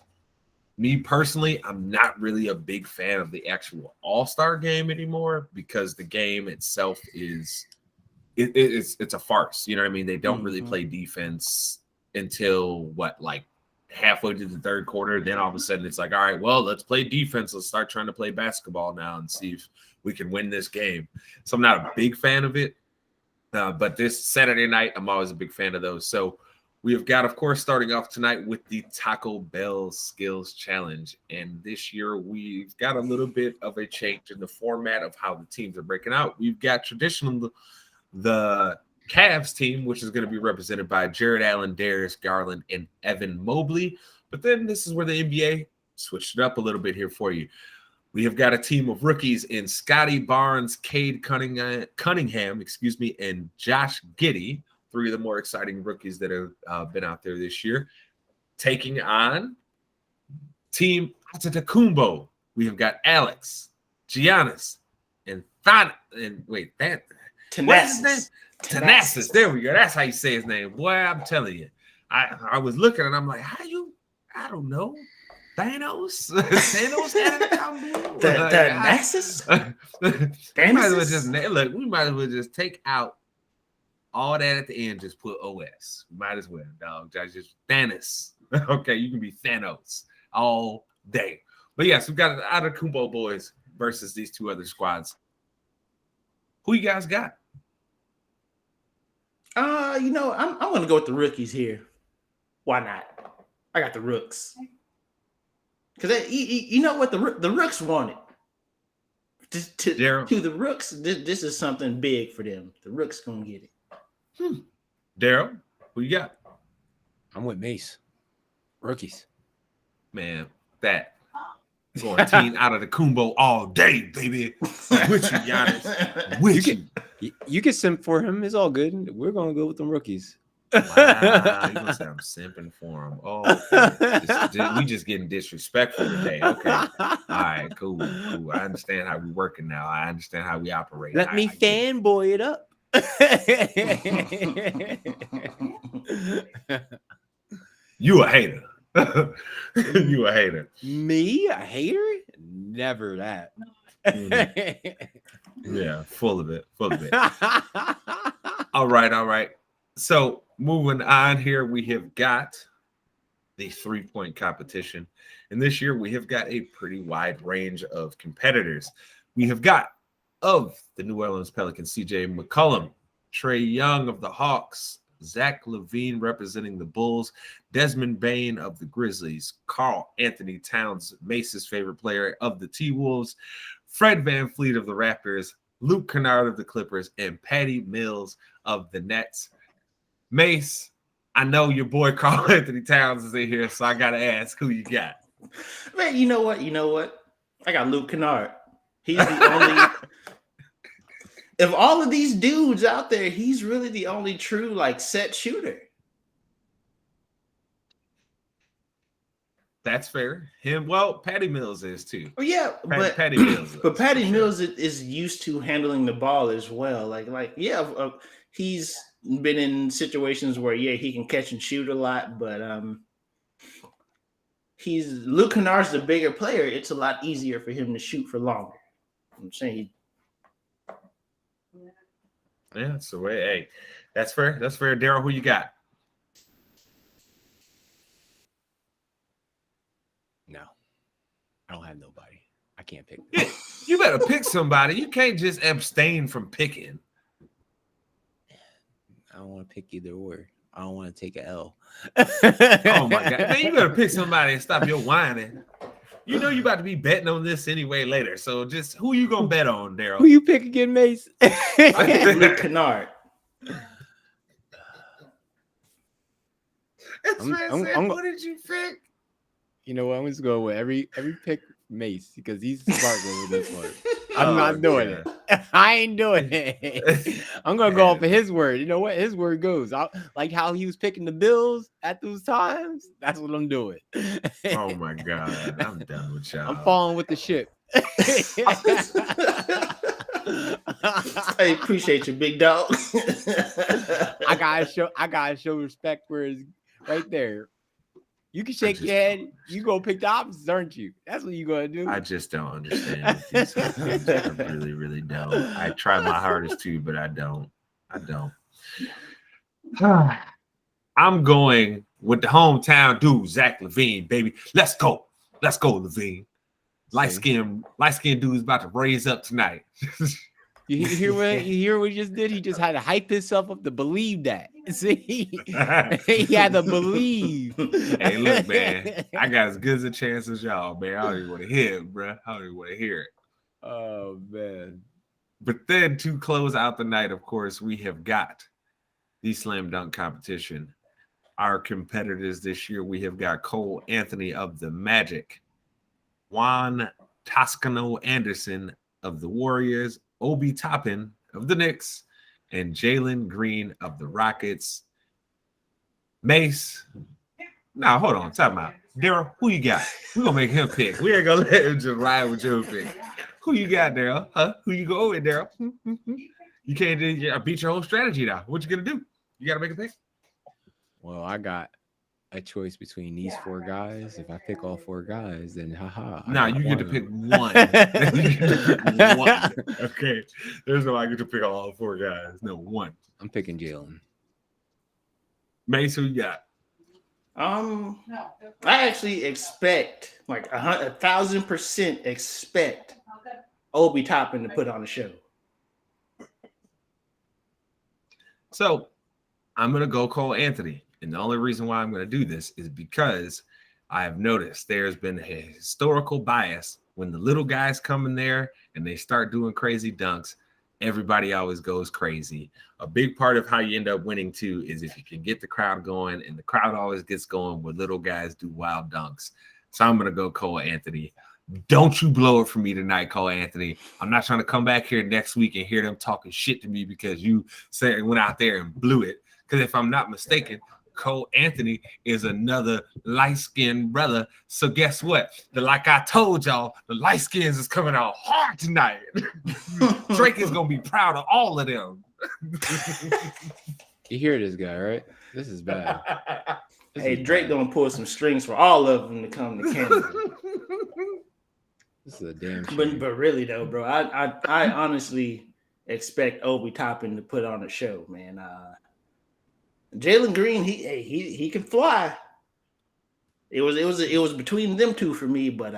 me personally, I'm not really a big fan of the actual All-Star game anymore, because the game itself is it's a farce. You know what I mean? They don't really play defense until halfway to the third quarter. Then all of a sudden it's like, all right, well, let's play defense. Let's start trying to play basketball now and see if we can win this game. So I'm not a big fan of it. But this Saturday night, I'm always a big fan of those. So we have got, of course, starting off tonight with the Taco Bell Skills Challenge. And this year, we've got a little bit of a change in the format of how the teams are breaking out. We've got the Cavs team, which is going to be represented by Jared Allen, Darius Garland, and Evan Mobley. But then this is where the NBA switched it up a little bit here for you. We have got a team of rookies in Scotty Barnes, Cade Cunningham, and Josh Giddey, three of the more exciting rookies that have been out there this year, taking on Team Antetokounmpo. We have got Alex, Giannis, and Thanasis. There we go. That's how you say his name. Boy, I'm telling you. I was looking and I'm like, I don't know. Thanos had a combo. Thanasis? We might as well just take out all that at the end, just put OS. Might as well, dog. Just Thanos. Okay, you can be Thanos all day. But yes, we've got the Antetokounmpo boys versus these two other squads. Who you guys got? I'm gonna go with the rookies here. Why not? I got the Rooks. Because you know what the Rooks wanted. To the Rooks, this is something big for them. The Rooks gonna get it. Daryl, who you got? I'm with Mace. Rookies. Man, that going team out of the Kumbo all day, baby. With you, Giannis. With you. You can simp for him. It's all good. We're gonna go with them rookies. Wow, you gonna say I'm simping for him? Oh, okay. We just getting disrespectful today. Okay, all right, cool. I understand how we working now. I understand how we operate. Let me fanboy it up. You a hater. You a hater. Me, a hater? Never that. Yeah, full of it. All right. So moving on here, we have got the 3-point competition. And this year we have got a pretty wide range of competitors. We have got of the New Orleans Pelicans, CJ McCollum, Trae Young of the Hawks, Zach LaVine representing the Bulls, Desmond Bain of the Grizzlies, Karl Anthony Towns, Mace's favorite player of the T-Wolves, Fred VanVleet of the Raptors, Luke Kennard of the Clippers, and Patty Mills of the Nets. Mace, I know your boy Karl Anthony Towns is in here, so I got to ask who you got. Man, you know what? I got Luke Kennard. He's the only... Of all of these dudes out there, he's really the only true set shooter. That's fair. Patty Mills is too. Oh yeah, Patty Mills. But Patty Mills is used to handling the ball as well. He's been in situations where he can catch and shoot a lot, but Luke Kennard's the bigger player. It's a lot easier for him to shoot for longer. I'm saying. Yeah, that's the way. Hey, that's fair. That's fair. Daryl, who you got? No, I don't have nobody. I can't pick. You better pick somebody. You can't just abstain from picking. I don't want to pick either or. I don't want to take an L. Oh my God, man! You better pick somebody and stop your whining. You know you about to be betting on this anyway later. So just who you gonna bet on, Daryl? Who you pick again, Mace? Luke Kennard. What did you pick? You know what? I'm just going with every pick Mace because he's smart with this one. I'm not doing it. I ain't doing it. I'm gonna go off of his word. You know what? His word goes. Like how he was picking the Bills at those times. That's what I'm doing. Oh my God, I'm done with y'all. I'm falling with the ship. I appreciate you, big dog. I gotta show respect where it's right there. You can shake your head. You gonna pick the opposites, aren't you? That's what you gonna do. I just don't understand. I really, really don't. I try my hardest to, but I don't. I'm going with the hometown dude, Zach LaVine, baby. Let's go, LaVine. Light skin dude's about to raise up tonight. You hear what he just did? He just had to hype himself up to believe that. See, he had to believe. Hey, look, man, I got as good as a chance as y'all, man. I don't even want to hear it, bro. I don't even want to hear it. Oh man! But then to close out the night, of course, we have got the slam dunk competition. Our competitors this year, we have got Cole Anthony of the Magic, Juan Toscano Anderson of the Warriors, Obi Toppin of the Knicks, and Jalen Green of the Rockets. Mace. Now, hold on. Time out. Daryl, who you got? We're going to make him pick. We ain't going to let him just ride with your pick. Who you got, Daryl? Huh? Who you go with, Daryl? You can't beat your whole strategy now. What you going to do? You got to make a pick? Well, I got a choice between these four guys. If I pick all four guys, then haha. Nah, you get to pick one. You get to pick one. Okay. There's no I get to pick all four guys. No, one. I'm picking Jalen. Mace, who you got? I actually expect 1,000% expect Obi Toppin to put on a show. So I'm gonna go Cole Anthony. And the only reason why I'm going to do this is because I have noticed there's been a historical bias when the little guys come in there and they start doing crazy dunks. Everybody always goes crazy. A big part of how you end up winning too is if you can get the crowd going, and the crowd always gets going when little guys do wild dunks. So I'm going to go Cole Anthony. Don't you blow it for me tonight, Cole Anthony. I'm not trying to come back here next week and hear them talking shit to me because you went out there and blew it. Because if I'm not mistaken, Cole Anthony is another light-skinned brother. So guess what? Like I told y'all, the light skins is coming out hard tonight. Drake is going to be proud of all of them. You hear this guy, right? This is bad. Drake going to pull some strings for all of them to come to Canada. This is a damn shame. But really, though, bro, I honestly expect Obi Toppin to put on a show, man. Jalen Green, he can fly. It was between them two for me, but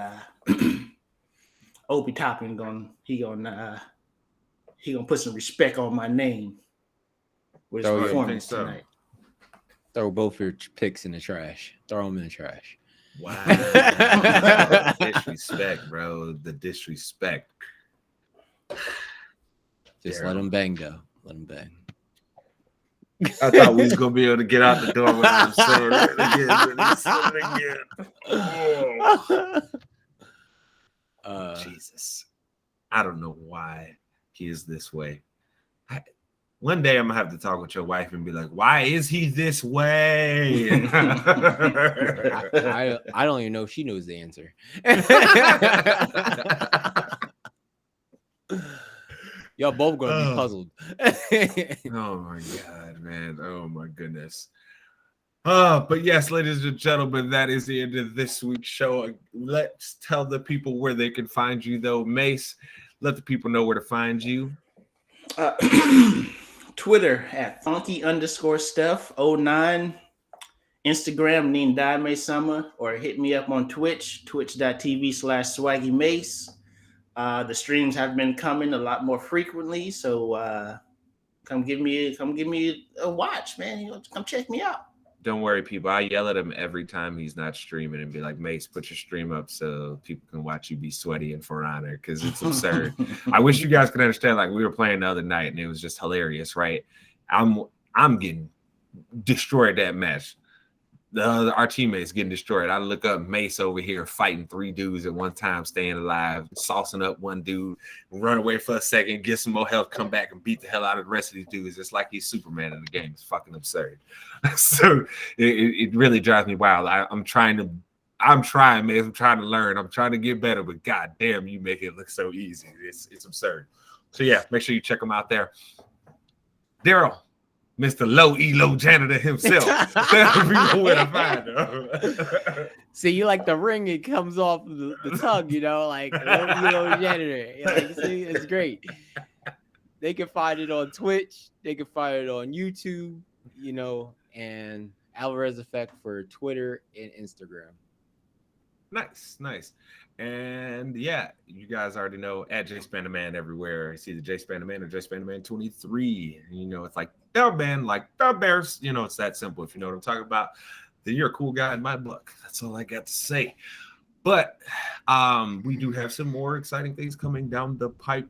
Obi Toppin gonna put some respect on my name with his performance tonight. Throw both your picks in the trash. Throw them in the trash. Wow. Disrespect, bro. The disrespect. Just let them bang, though. Let them bang. I thought we was gonna be able to get out the door without saying it again. Jesus, I don't know why he is this way. One day I'm gonna have to talk with your wife and be like, "Why is he this way?" I don't even know if she knows the answer. Y'all both gonna be puzzled. Oh my god, man! Oh my goodness. But yes, ladies and gentlemen, that is the end of this week's show. Let's tell the people where they can find you, though. Mace, let the people know where to find you. Twitter at funky_stuff09. Instagram, Nindame Summer, or hit me up on Twitch, twitch.tv/swaggymace. The streams have been coming a lot more frequently, so come give me a watch, man. Come check me out. Don't worry, people. I yell at him every time he's not streaming and be like, Mace, put your stream up so people can watch you be sweaty and for honor, because it's absurd. I wish you guys could understand, like, we were playing the other night and it was just hilarious, right? I'm getting destroyed that match. Our teammates getting destroyed. I look up Mace over here fighting 3 dudes at one time, staying alive, saucing up one dude, run away for a second, get some more health, come back and beat the hell out of the rest of these dudes. It's like he's Superman in the game. It's fucking absurd. So it really drives me wild. I'm trying, man. I'm trying to learn. I'm trying to get better, but god damn, you make it look so easy. It's absurd. So yeah, make sure you check them out there. Daryl, Mr. Low Elo janitor himself. Tell people where to find him. See, you like the ring, it comes off the tongue, you know, like Low Elo janitor. Like, see, it's great. They can find it on Twitch. They can find it on YouTube, you know, and Alvarez Effect for Twitter and Instagram. Nice. And yeah, you guys already know at J Spanderman everywhere. It's either J Spanderman or J Spanderman 23. You know, it's like the band, like the Bears. You know, it's that simple. If you know what I'm talking about, then you're a cool guy in my book. That's all I got to say. But we do have some more exciting things coming down the pipe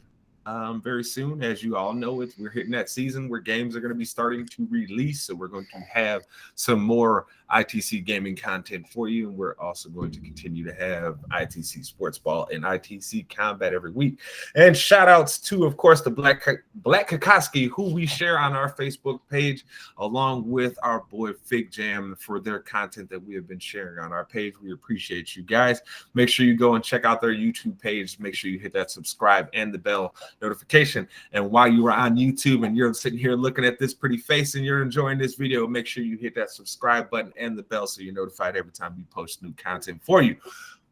very soon. As you all know, we're hitting that season where games are going to be starting to release. So we're going to have some more ITC gaming content for you. And we're also going to continue to have ITC Sportsball and ITC Combat every week. And shout outs to, of course, the Black Kokoski, who we share on our Facebook page, along with our boy Fig Jam for their content that we have been sharing on our page. We appreciate you guys. Make sure you go and check out their YouTube page. Make sure you hit that subscribe and the bell notification. And while you are on YouTube and you're sitting here looking at this pretty face and you're enjoying this video, make sure you hit that subscribe button and the bell so you're notified every time we post new content for you.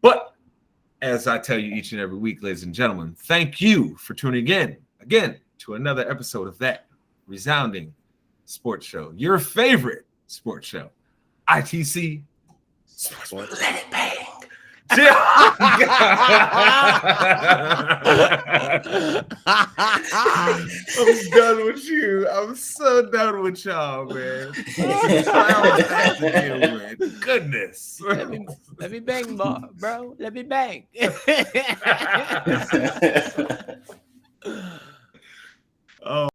But as I tell you each and every week, ladies and gentlemen, thank you for tuning in again to another episode of that resounding sports show, your favorite sports show, ITC Sportsball. Let it bang. I'm done with you. I'm so done with y'all, man. Goodness. Let me bang, bro. Let me bang. Oh.